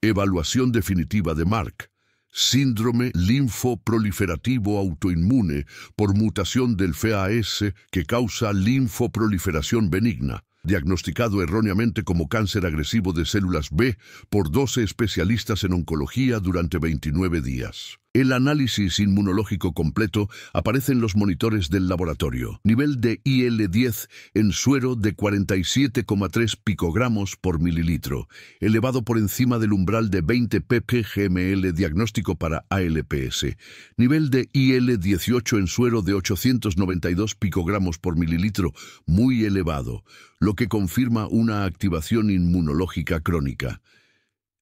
S1: Evaluación definitiva de Mark. Síndrome linfoproliferativo autoinmune por mutación del FAS que causa linfoproliferación benigna, diagnosticado erróneamente como cáncer agresivo de células B por 12 especialistas en oncología durante 29 días. El análisis inmunológico completo aparece en los monitores del laboratorio. Nivel de IL-10 en suero de 47,3 picogramos por mililitro, elevado por encima del umbral de 20 ppgml diagnóstico para ALPS. Nivel de IL-18 en suero de 892 picogramos por mililitro, muy elevado, lo que confirma una activación inmunológica crónica.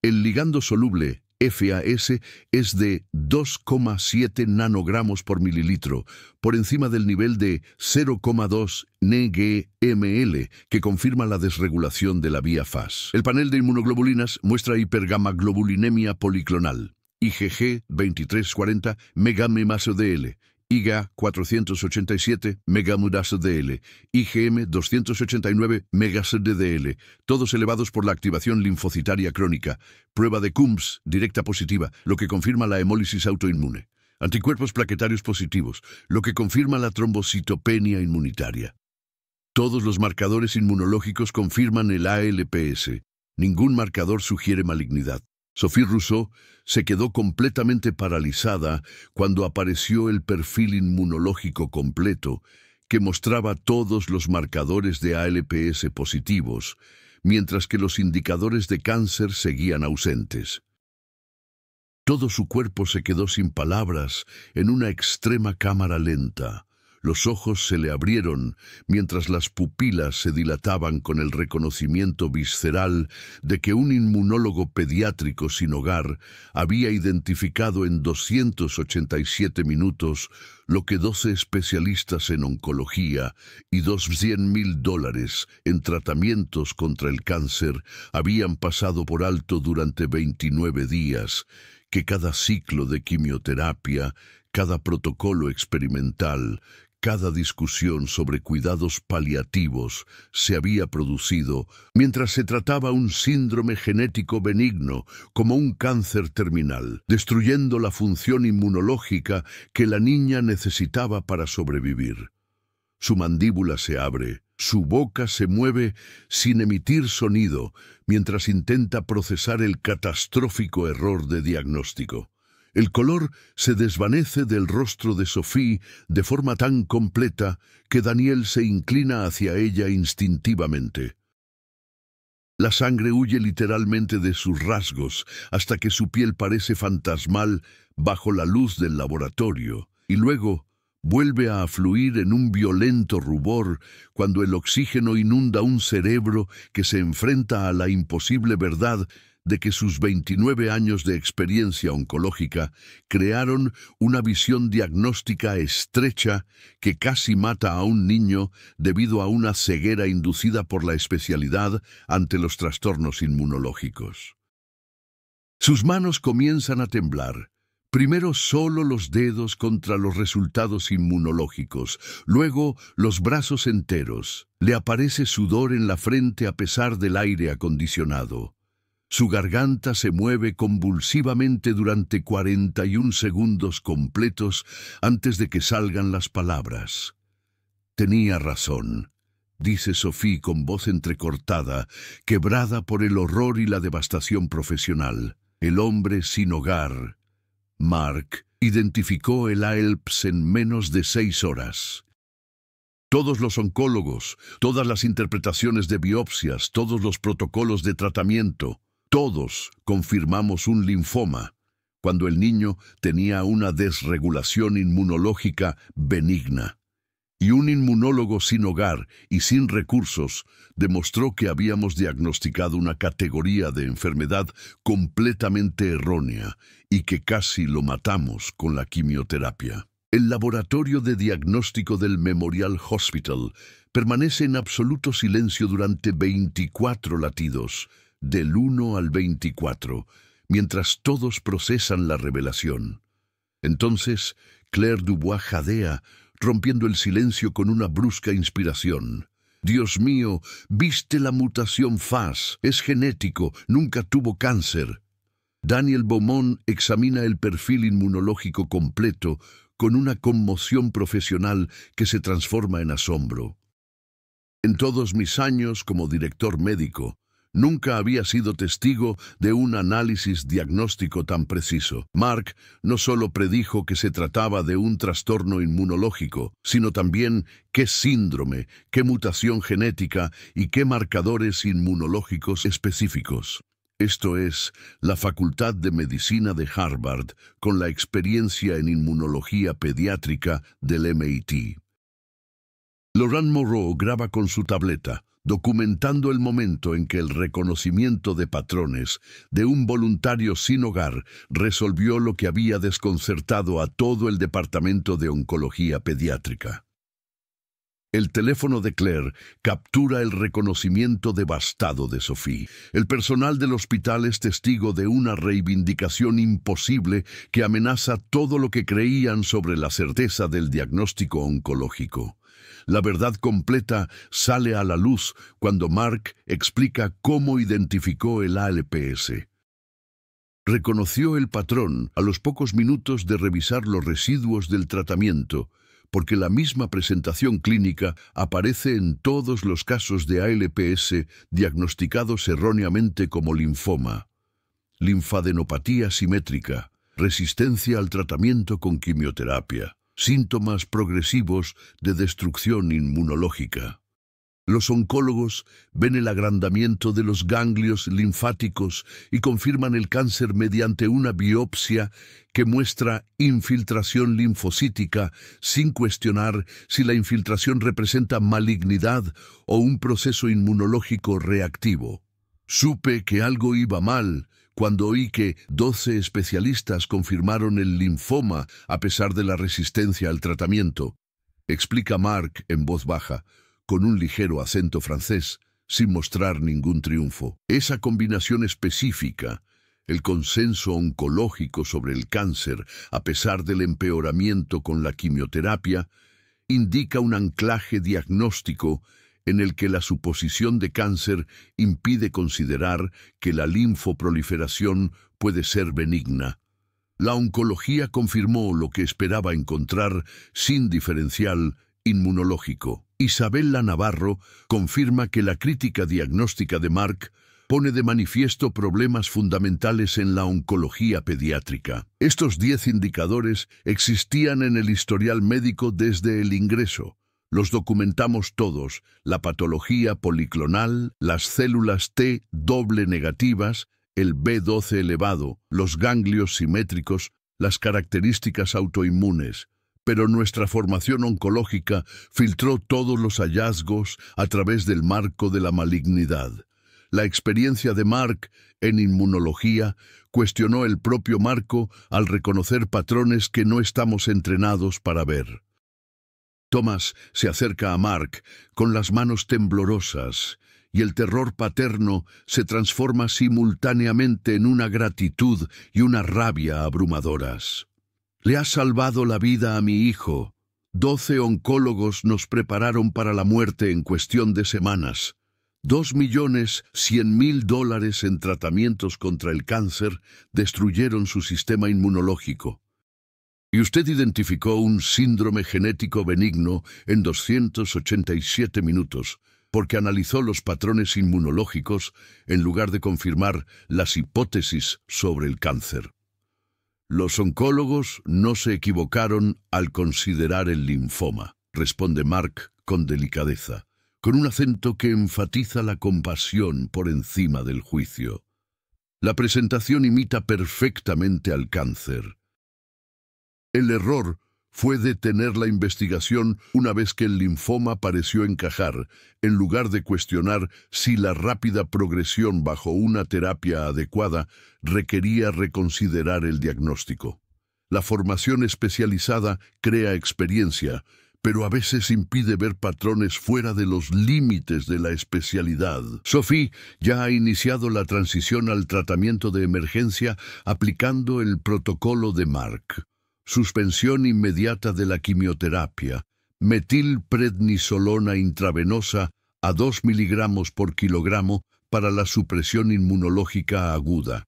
S1: El ligando soluble FAS es de 2,7 nanogramos por mililitro, por encima del nivel de 0,2 ng/ml, que confirma la desregulación de la vía FAS. El panel de inmunoglobulinas muestra hipergamaglobulinemia policlonal, IgG 2340 megamemazodl, IgA 487 megamudazodl, IgM 289 megasodl, todos elevados por la activación linfocitaria crónica. Prueba de Coombs directa positiva, lo que confirma la hemólisis autoinmune. Anticuerpos plaquetarios positivos, lo que confirma la trombocitopenia inmunitaria. Todos los marcadores inmunológicos confirman el ALPS. Ningún marcador sugiere malignidad. Sophie Rousseau se quedó completamente paralizada cuando apareció el perfil inmunológico completo que mostraba todos los marcadores de ALPS positivos, mientras que los indicadores de cáncer seguían ausentes. Todo su cuerpo se quedó sin palabras en una extrema cámara lenta. Los ojos se le abrieron mientras las pupilas se dilataban con el reconocimiento visceral de que un inmunólogo pediátrico sin hogar había identificado en 287 minutos lo que 12 especialistas en oncología y $200,000 en tratamientos contra el cáncer habían pasado por alto durante 29 días, que cada ciclo de quimioterapia, cada protocolo experimental, cada discusión sobre cuidados paliativos se había producido mientras se trataba un síndrome genético benigno como un cáncer terminal, destruyendo la función inmunológica que la niña necesitaba para sobrevivir. Su mandíbula se abre, su boca se mueve sin emitir sonido mientras intenta procesar el catastrófico error de diagnóstico. El color se desvanece del rostro de Sophie de forma tan completa que Daniel se inclina hacia ella instintivamente. La sangre huye literalmente de sus rasgos hasta que su piel parece fantasmal bajo la luz del laboratorio, y luego vuelve a fluir en un violento rubor cuando el oxígeno inunda un cerebro que se enfrenta a la imposible verdad de que sus 29 años de experiencia oncológica crearon una visión diagnóstica estrecha que casi mata a un niño debido a una ceguera inducida por la especialidad ante los trastornos inmunológicos. Sus manos comienzan a temblar. Primero solo los dedos contra los resultados inmunológicos, luego los brazos enteros. Le aparece sudor en la frente a pesar del aire acondicionado. Su garganta se mueve convulsivamente durante 41 segundos completos antes de que salgan las palabras. Tenía razón, dice Sophie con voz entrecortada, quebrada por el horror y la devastación profesional. El hombre sin hogar, Mark, identificó el ALPS en menos de 6 horas. Todos los oncólogos, todas las interpretaciones de biopsias, todos los protocolos de tratamiento, todos confirmamos un linfoma, cuando el niño tenía una desregulación inmunológica benigna. Y un inmunólogo sin hogar y sin recursos demostró que habíamos diagnosticado una categoría de enfermedad completamente errónea y que casi lo matamos con la quimioterapia. El laboratorio de diagnóstico del Memorial Hospital permanece en absoluto silencio durante 24 latidos, del 1 al 24, mientras todos procesan la revelación. Entonces, Claire Dubois jadea, rompiendo el silencio con una brusca inspiración. «Dios mío, viste la mutación FAS, es genético, nunca tuvo cáncer». Daniel Beaumont examina el perfil inmunológico completo con una conmoción profesional que se transforma en asombro. En todos mis años como director médico, nunca había sido testigo de un análisis diagnóstico tan preciso. Mark no solo predijo que se trataba de un trastorno inmunológico, sino también qué síndrome, qué mutación genética y qué marcadores inmunológicos específicos. Esto es, la Facultad de Medicina de Harvard, con la experiencia en inmunología pediátrica del MIT. Laurent Moreau graba con su tableta, documentando el momento en que el reconocimiento de patrones de un voluntario sin hogar resolvió lo que había desconcertado a todo el departamento de oncología pediátrica. El teléfono de Claire captura el reconocimiento devastado de Sophie. El personal del hospital es testigo de una reivindicación imposible que amenaza todo lo que creían sobre la certeza del diagnóstico oncológico. La verdad completa sale a la luz cuando Mark explica cómo identificó el ALPS. Reconoció el patrón a los pocos minutos de revisar los residuos del tratamiento, porque la misma presentación clínica aparece en todos los casos de ALPS diagnosticados erróneamente como linfoma, linfadenopatía simétrica, resistencia al tratamiento con quimioterapia, síntomas progresivos de destrucción inmunológica. Los oncólogos ven el agrandamiento de los ganglios linfáticos y confirman el cáncer mediante una biopsia que muestra infiltración linfocítica sin cuestionar si la infiltración representa malignidad o un proceso inmunológico reactivo. Supe que algo iba mal cuando oí que 12 especialistas confirmaron el linfoma a pesar de la resistencia al tratamiento, explica Mark en voz baja, con un ligero acento francés, sin mostrar ningún triunfo. Esa combinación específica, el consenso oncológico sobre el cáncer, a pesar del empeoramiento con la quimioterapia, indica un anclaje diagnóstico en el que la suposición de cáncer impide considerar que la linfoproliferación puede ser benigna. La oncología confirmó lo que esperaba encontrar sin diferencial inmunológico. Isabella Navarro confirma que la crítica diagnóstica de Mark pone de manifiesto problemas fundamentales en la oncología pediátrica. Estos 10 indicadores existían en el historial médico desde el ingreso. Los documentamos todos: la patología policlonal, las células T doble negativas, el B12 elevado, los ganglios simétricos, las características autoinmunes. Pero nuestra formación oncológica filtró todos los hallazgos a través del marco de la malignidad. La experiencia de Mark en inmunología cuestionó el propio marco al reconocer patrones que no estamos entrenados para ver. Thomas se acerca a Mark con las manos temblorosas y el terror paterno se transforma simultáneamente en una gratitud y una rabia abrumadoras. Le has salvado la vida a mi hijo. 12 oncólogos nos prepararon para la muerte en cuestión de semanas. $2.100.000 en tratamientos contra el cáncer destruyeron su sistema inmunológico. Y usted identificó un síndrome genético benigno en 287 minutos, porque analizó los patrones inmunológicos en lugar de confirmar las hipótesis sobre el cáncer. Los oncólogos no se equivocaron al considerar el linfoma, responde Mark con delicadeza, con un acento que enfatiza la compasión por encima del juicio. La presentación imita perfectamente al cáncer. El error fue detener la investigación una vez que el linfoma pareció encajar, en lugar de cuestionar si la rápida progresión bajo una terapia adecuada requería reconsiderar el diagnóstico. La formación especializada crea experiencia, pero a veces impide ver patrones fuera de los límites de la especialidad. Sophie ya ha iniciado la transición al tratamiento de emergencia aplicando el protocolo de Mark. Suspensión inmediata de la quimioterapia, metilprednisolona intravenosa a 2 miligramos por kilogramo para la supresión inmunológica aguda,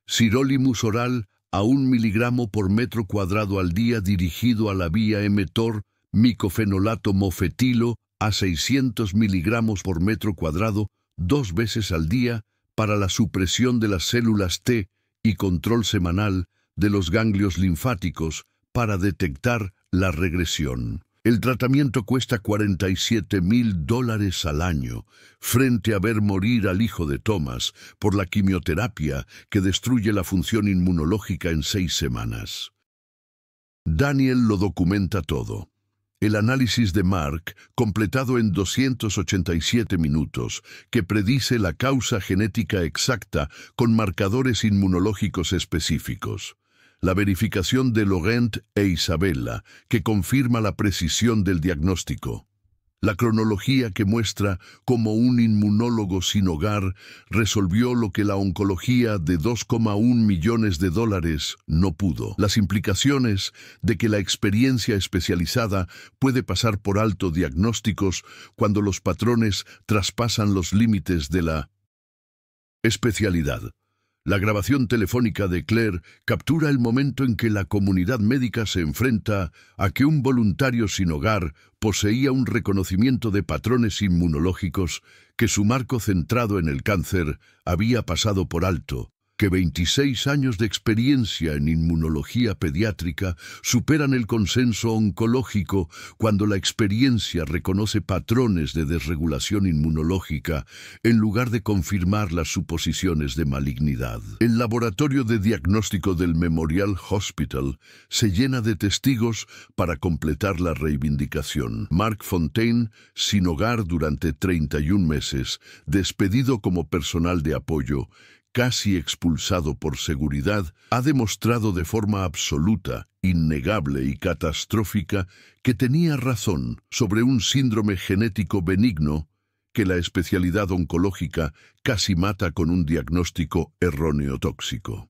S1: sirolimus oral a 1 miligramo por metro cuadrado al día dirigido a la vía mTOR, micofenolato mofetilo a 600 miligramos por metro cuadrado 2 veces al día para la supresión de las células T y control semanal de los ganglios linfáticos para detectar la regresión. El tratamiento cuesta $47.000 al año, frente a ver morir al hijo de Thomas por la quimioterapia que destruye la función inmunológica en 6 semanas. Daniel lo documenta todo. El análisis de Mark, completado en 287 minutos, que predice la causa genética exacta con marcadores inmunológicos específicos. La verificación de Laurent e Isabella, que confirma la precisión del diagnóstico. La cronología que muestra cómo un inmunólogo sin hogar resolvió lo que la oncología de $2,1 millones no pudo. Las implicaciones de que la experiencia especializada puede pasar por alto diagnósticos cuando los patrones traspasan los límites de la especialidad. La grabación telefónica de Claire captura el momento en que la comunidad médica se enfrenta a que un voluntario sin hogar poseía un reconocimiento de patrones inmunológicos que su marco centrado en el cáncer había pasado por alto. que 26 años de experiencia en inmunología pediátrica superan el consenso oncológico cuando la experiencia reconoce patrones de desregulación inmunológica en lugar de confirmar las suposiciones de malignidad. El laboratorio de diagnóstico del Memorial Hospital se llena de testigos para completar la reivindicación. Mark Fontaine, sin hogar durante 31 meses, despedido como personal de apoyo, casi expulsado por seguridad, ha demostrado de forma absoluta, innegable y catastrófica que tenía razón sobre un síndrome genético benigno que la especialidad oncológica casi mata con un diagnóstico erróneo tóxico.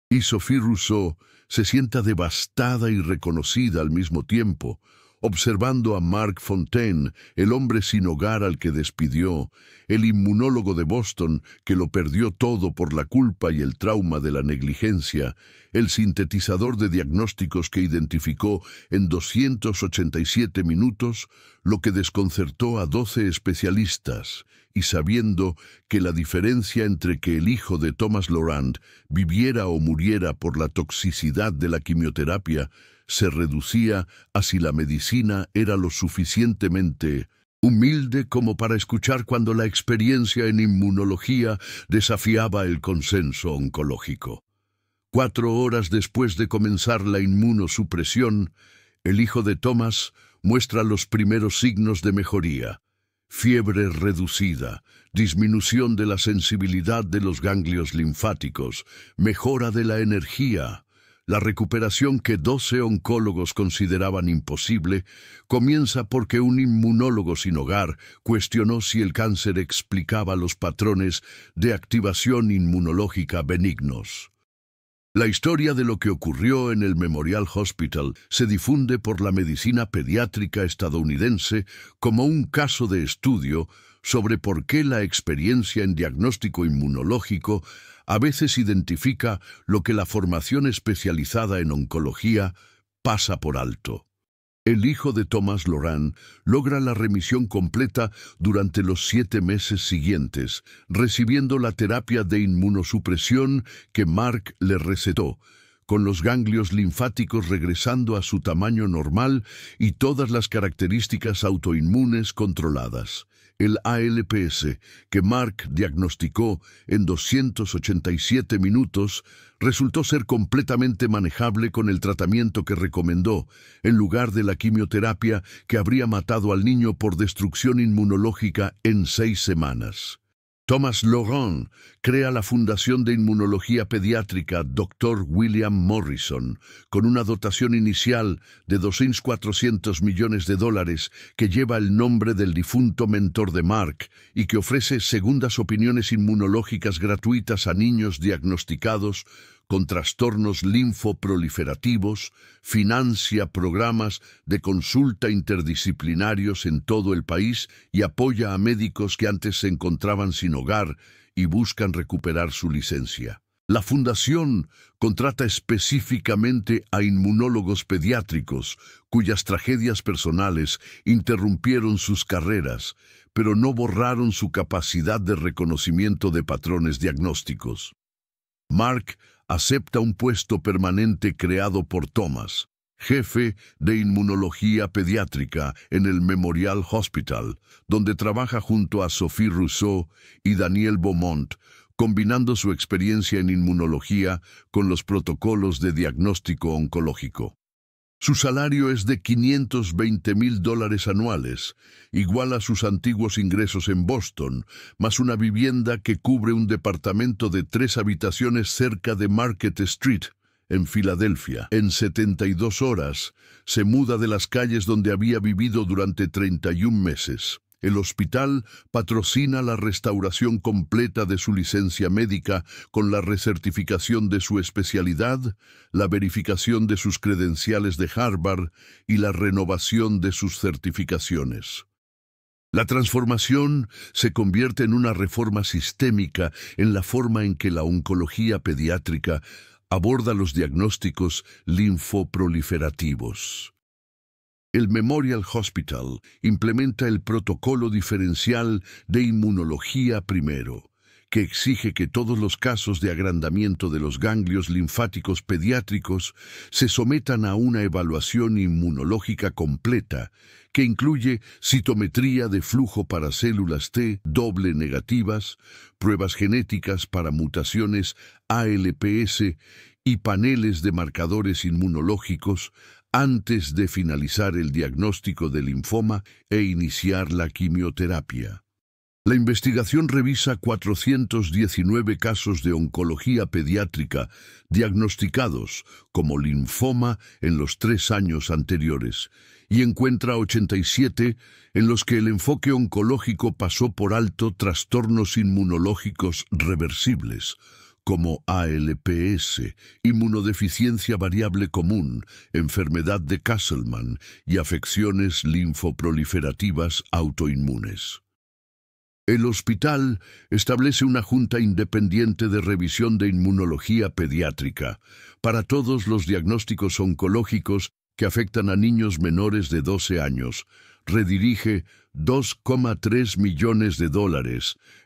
S1: Y Sophie Rousseau se sienta devastada y reconocida al mismo tiempo, observando a Mark Fontaine, el hombre sin hogar al que despidió, el inmunólogo de Boston que lo perdió todo por la culpa y el trauma de la negligencia, el sintetizador de diagnósticos que identificó en 287 minutos lo que desconcertó a 12 especialistas, y sabiendo que la diferencia entre que el hijo de Thomas Laurent viviera o muriera por la toxicidad de la quimioterapia se reducía a si la medicina era lo suficientemente humilde como para escuchar cuando la experiencia en inmunología desafiaba el consenso oncológico. 4 horas después de comenzar la inmunosupresión, el hijo de Thomas muestra los primeros signos de mejoría: fiebre reducida, disminución de la sensibilidad de los ganglios linfáticos, mejora de la energía. La recuperación que 12 oncólogos consideraban imposible comienza porque un inmunólogo sin hogar cuestionó si el cáncer explicaba los patrones de activación inmunológica benignos. La historia de lo que ocurrió en el Memorial Hospital se difunde por la medicina pediátrica estadounidense como un caso de estudio sobre por qué la experiencia en diagnóstico inmunológico a veces identifica lo que la formación especializada en oncología pasa por alto. El hijo de Thomas Laurent logra la remisión completa durante los 7 meses siguientes, recibiendo la terapia de inmunosupresión que Mark le recetó, con los ganglios linfáticos regresando a su tamaño normal y todas las características autoinmunes controladas. El ALPS, que Mark diagnosticó en 287 minutos, resultó ser completamente manejable con el tratamiento que recomendó, en lugar de la quimioterapia que habría matado al niño por destrucción inmunológica en 6 semanas. Thomas Laurent crea la Fundación de Inmunología Pediátrica Dr. William Morrison, con una dotación inicial de $200–400 millones que lleva el nombre del difunto mentor de Mark y que ofrece segundas opiniones inmunológicas gratuitas a niños diagnosticados con trastornos linfoproliferativos, financia programas de consulta interdisciplinarios en todo el país y apoya a médicos que antes se encontraban sin hogar y buscan recuperar su licencia. La Fundación contrata específicamente a inmunólogos pediátricos cuyas tragedias personales interrumpieron sus carreras, pero no borraron su capacidad de reconocimiento de patrones diagnósticos. Mark acepta un puesto permanente creado por Thomas, jefe de inmunología pediátrica en el Memorial Hospital, donde trabaja junto a Sophie Rousseau y Daniel Beaumont, combinando su experiencia en inmunología con los protocolos de diagnóstico oncológico. Su salario es de $520,000 anuales, igual a sus antiguos ingresos en Boston, más una vivienda que cubre un departamento de 3 habitaciones cerca de Market Street, en Filadelfia. En 72 horas, se muda de las calles donde había vivido durante 31 meses. El hospital patrocina la restauración completa de su licencia médica con la recertificación de su especialidad, la verificación de sus credenciales de Harvard y la renovación de sus certificaciones. La transformación se convierte en una reforma sistémica en la forma en que la oncología pediátrica aborda los diagnósticos linfoproliferativos. El Memorial Hospital implementa el protocolo diferencial de inmunología primero, que exige que todos los casos de agrandamiento de los ganglios linfáticos pediátricos se sometan a una evaluación inmunológica completa, que incluye citometría de flujo para células T doble negativas, pruebas genéticas para mutaciones ALPS y paneles de marcadores inmunológicos antes de finalizar el diagnóstico de linfoma e iniciar la quimioterapia. La investigación revisa 419 casos de oncología pediátrica diagnosticados como linfoma en los 3 años anteriores y encuentra 87 en los que el enfoque oncológico pasó por alto trastornos inmunológicos reversibles, como ALPS, inmunodeficiencia variable común, enfermedad de Castleman y afecciones linfoproliferativas autoinmunes. El hospital establece una junta independiente de revisión de inmunología pediátrica para todos los diagnósticos oncológicos que afectan a niños menores de 12 años. Redirige $2,3 millones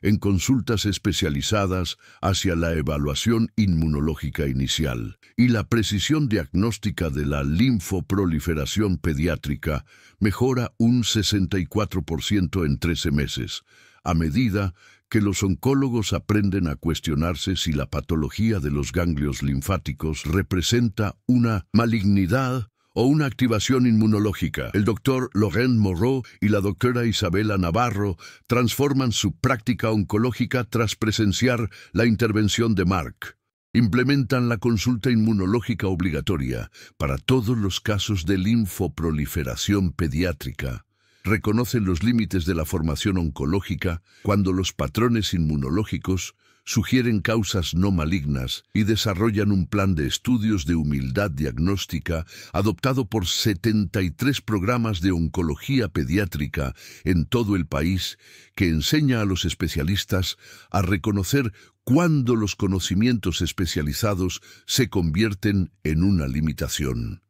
S1: en consultas especializadas hacia la evaluación inmunológica inicial y la precisión diagnóstica de la linfoproliferación pediátrica mejora un 64% en 13 meses, a medida que los oncólogos aprenden a cuestionarse si la patología de los ganglios linfáticos representa una malignidad o una activación inmunológica. El doctor Laurent Moreau y la doctora Isabela Navarro transforman su práctica oncológica tras presenciar la intervención de Mark. Implementan la consulta inmunológica obligatoria para todos los casos de linfoproliferación pediátrica. Reconocen los límites de la formación oncológica cuando los patrones inmunológicos sugieren causas no malignas y desarrollan un plan de estudios de humildad diagnóstica adoptado por 73 programas de oncología pediátrica en todo el país que enseña a los especialistas a reconocer cuándo los conocimientos especializados se convierten en una limitación.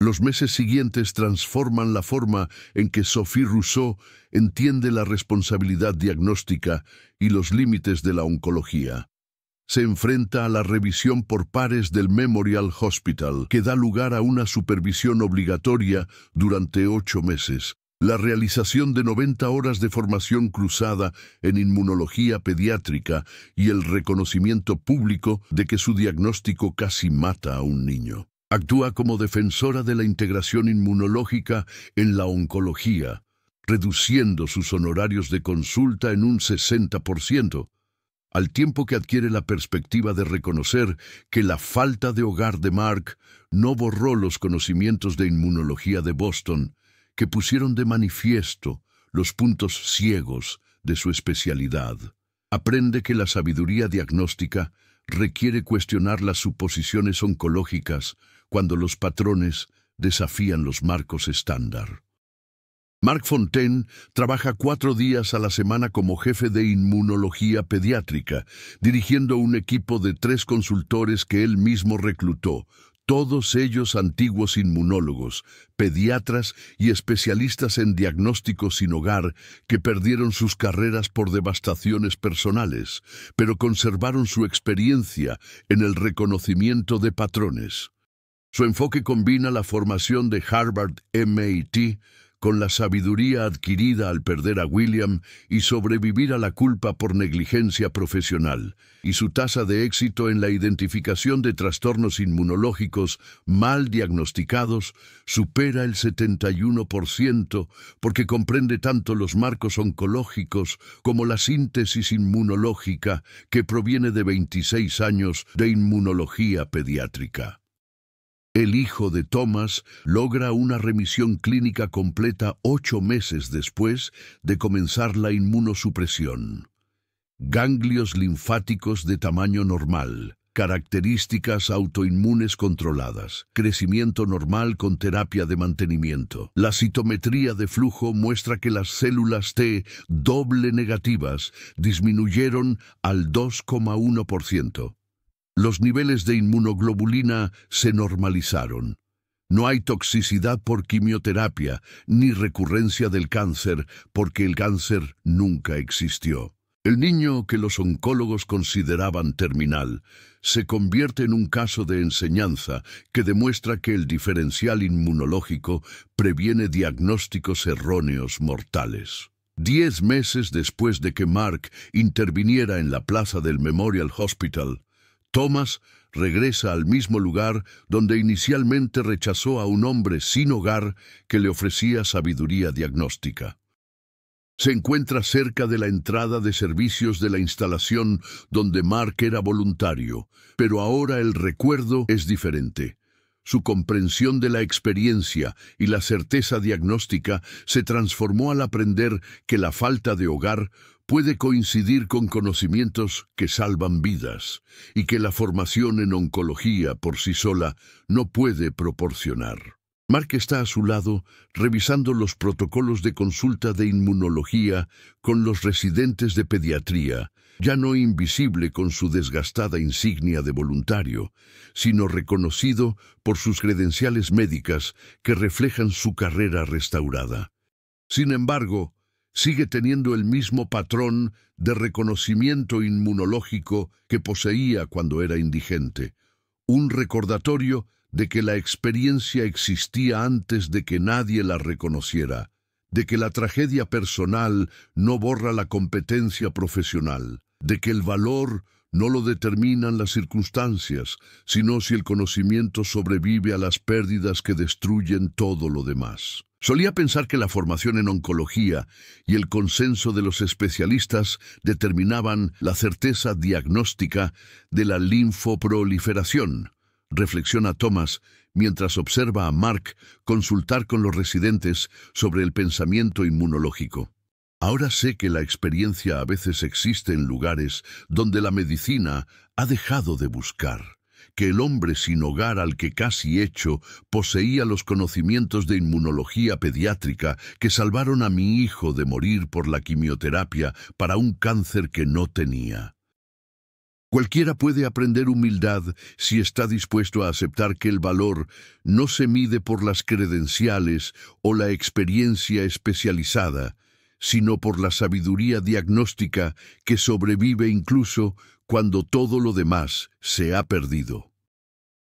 S1: Los meses siguientes transforman la forma en que Sophie Rousseau entiende la responsabilidad diagnóstica y los límites de la oncología. Se enfrenta a la revisión por pares del Memorial Hospital, que da lugar a una supervisión obligatoria durante 8 meses. La realización de 90 horas de formación cruzada en inmunología pediátrica y el reconocimiento público de que su diagnóstico casi mata a un niño. Actúa como defensora de la integración inmunológica en la oncología, reduciendo sus honorarios de consulta en un 60%, al tiempo que adquiere la perspectiva de reconocer que la falta de hogar de Mark no borró los conocimientos de inmunología de Boston, que pusieron de manifiesto los puntos ciegos de su especialidad. Aprende que la sabiduría diagnóstica requiere cuestionar las suposiciones oncológicas cuando los patrones desafían los marcos estándar. Mark Fontaine trabaja 4 días a la semana como jefe de inmunología pediátrica, dirigiendo un equipo de 3 consultores que él mismo reclutó, todos ellos antiguos inmunólogos, pediatras y especialistas en diagnóstico sin hogar que perdieron sus carreras por devastaciones personales, pero conservaron su experiencia en el reconocimiento de patrones. Su enfoque combina la formación de Harvard MIT con la sabiduría adquirida al perder a William y sobrevivir a la culpa por negligencia profesional, y su tasa de éxito en la identificación de trastornos inmunológicos mal diagnosticados supera el 71% porque comprende tanto los marcos oncológicos como la síntesis inmunológica que proviene de 26 años de inmunología pediátrica. El hijo de Thomas logra una remisión clínica completa 8 meses después de comenzar la inmunosupresión. Ganglios linfáticos de tamaño normal, características autoinmunes controladas, crecimiento normal con terapia de mantenimiento. La citometría de flujo muestra que las células T doble negativas disminuyeron al 2,1%. Los niveles de inmunoglobulina se normalizaron. No hay toxicidad por quimioterapia ni recurrencia del cáncer porque el cáncer nunca existió. El niño que los oncólogos consideraban terminal se convierte en un caso de enseñanza que demuestra que el diferencial inmunológico previene diagnósticos erróneos mortales. 10 meses después de que Mark interviniera en la plaza del Memorial Hospital, Thomas regresa al mismo lugar donde inicialmente rechazó a un hombre sin hogar que le ofrecía sabiduría diagnóstica. Se encuentra cerca de la entrada de servicios de la instalación donde Mark era voluntario, pero ahora el recuerdo es diferente. Su comprensión de la experiencia y la certeza diagnóstica se transformó al aprender que la falta de hogar puede coincidir con conocimientos que salvan vidas y que la formación en oncología por sí sola no puede proporcionar. Mark está a su lado revisando los protocolos de consulta de inmunología con los residentes de pediatría, ya no invisible con su desgastada insignia de voluntario, sino reconocido por sus credenciales médicas que reflejan su carrera restaurada. Sin embargo, sigue teniendo el mismo patrón de reconocimiento inmunológico que poseía cuando era indigente, un recordatorio de que la experiencia existía antes de que nadie la reconociera, de que la tragedia personal no borra la competencia profesional, de que el valor no lo determinan las circunstancias, sino si el conocimiento sobrevive a las pérdidas que destruyen todo lo demás. Solía pensar que la formación en oncología y el consenso de los especialistas determinaban la certeza diagnóstica de la linfoproliferación. Reflexiona Thomas mientras observa a Mark consultar con los residentes sobre el pensamiento inmunológico. Ahora sé que la experiencia a veces existe en lugares donde la medicina ha dejado de buscar, que el hombre sin hogar al que casi hecho poseía los conocimientos de inmunología pediátrica que salvaron a mi hijo de morir por la quimioterapia para un cáncer que no tenía. Cualquiera puede aprender humildad si está dispuesto a aceptar que el valor no se mide por las credenciales o la experiencia especializada, sino por la sabiduría diagnóstica que sobrevive incluso cuando todo lo demás se ha perdido.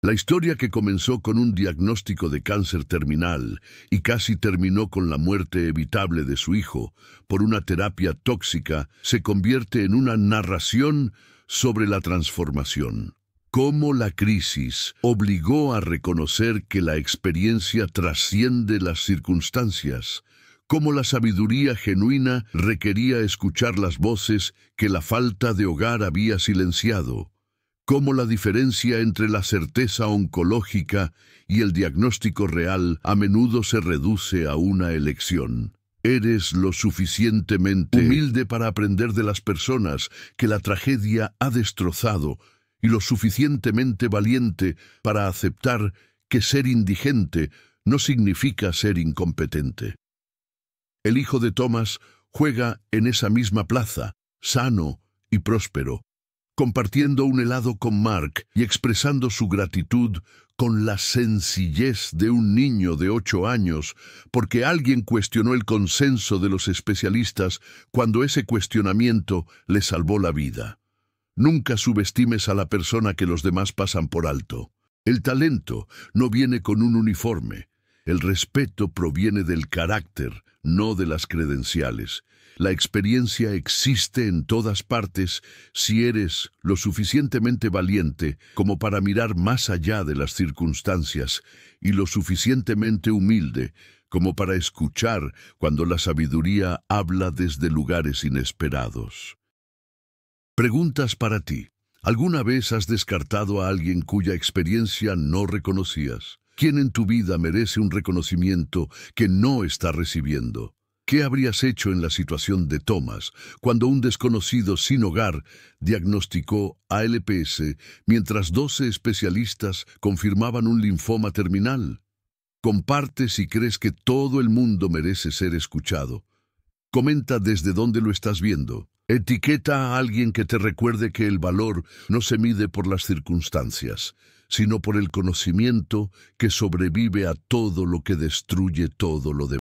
S1: La historia que comenzó con un diagnóstico de cáncer terminal y casi terminó con la muerte evitable de su hijo por una terapia tóxica se convierte en una narración sobre la transformación. Cómo la crisis obligó a reconocer que la experiencia trasciende las circunstancias. Cómo la sabiduría genuina requería escuchar las voces que la falta de hogar había silenciado. Cómo la diferencia entre la certeza oncológica y el diagnóstico real a menudo se reduce a una elección. Eres lo suficientemente humilde para aprender de las personas que la tragedia ha destrozado y lo suficientemente valiente para aceptar que ser indigente no significa ser incompetente. El hijo de Thomas juega en esa misma plaza, sano y próspero, compartiendo un helado con Mark y expresando su gratitud con la sencillez de un niño de 8 años, porque alguien cuestionó el consenso de los especialistas cuando ese cuestionamiento le salvó la vida. Nunca subestimes a la persona que los demás pasan por alto. El talento no viene con un uniforme. El respeto proviene del carácter, no de las credenciales. La experiencia existe en todas partes si eres lo suficientemente valiente como para mirar más allá de las circunstancias y lo suficientemente humilde como para escuchar cuando la sabiduría habla desde lugares inesperados. Preguntas para ti. ¿Alguna vez has descartado a alguien cuya experiencia no reconocías? ¿Quién en tu vida merece un reconocimiento que no está recibiendo? ¿Qué habrías hecho en la situación de Thomas cuando un desconocido sin hogar diagnosticó ALPS mientras 12 especialistas confirmaban un linfoma terminal? Comparte si crees que todo el mundo merece ser escuchado. Comenta desde dónde lo estás viendo. Etiqueta a alguien que te recuerde que el valor no se mide por las circunstancias, sino por el conocimiento que sobrevive a todo lo que destruye todo lo demás.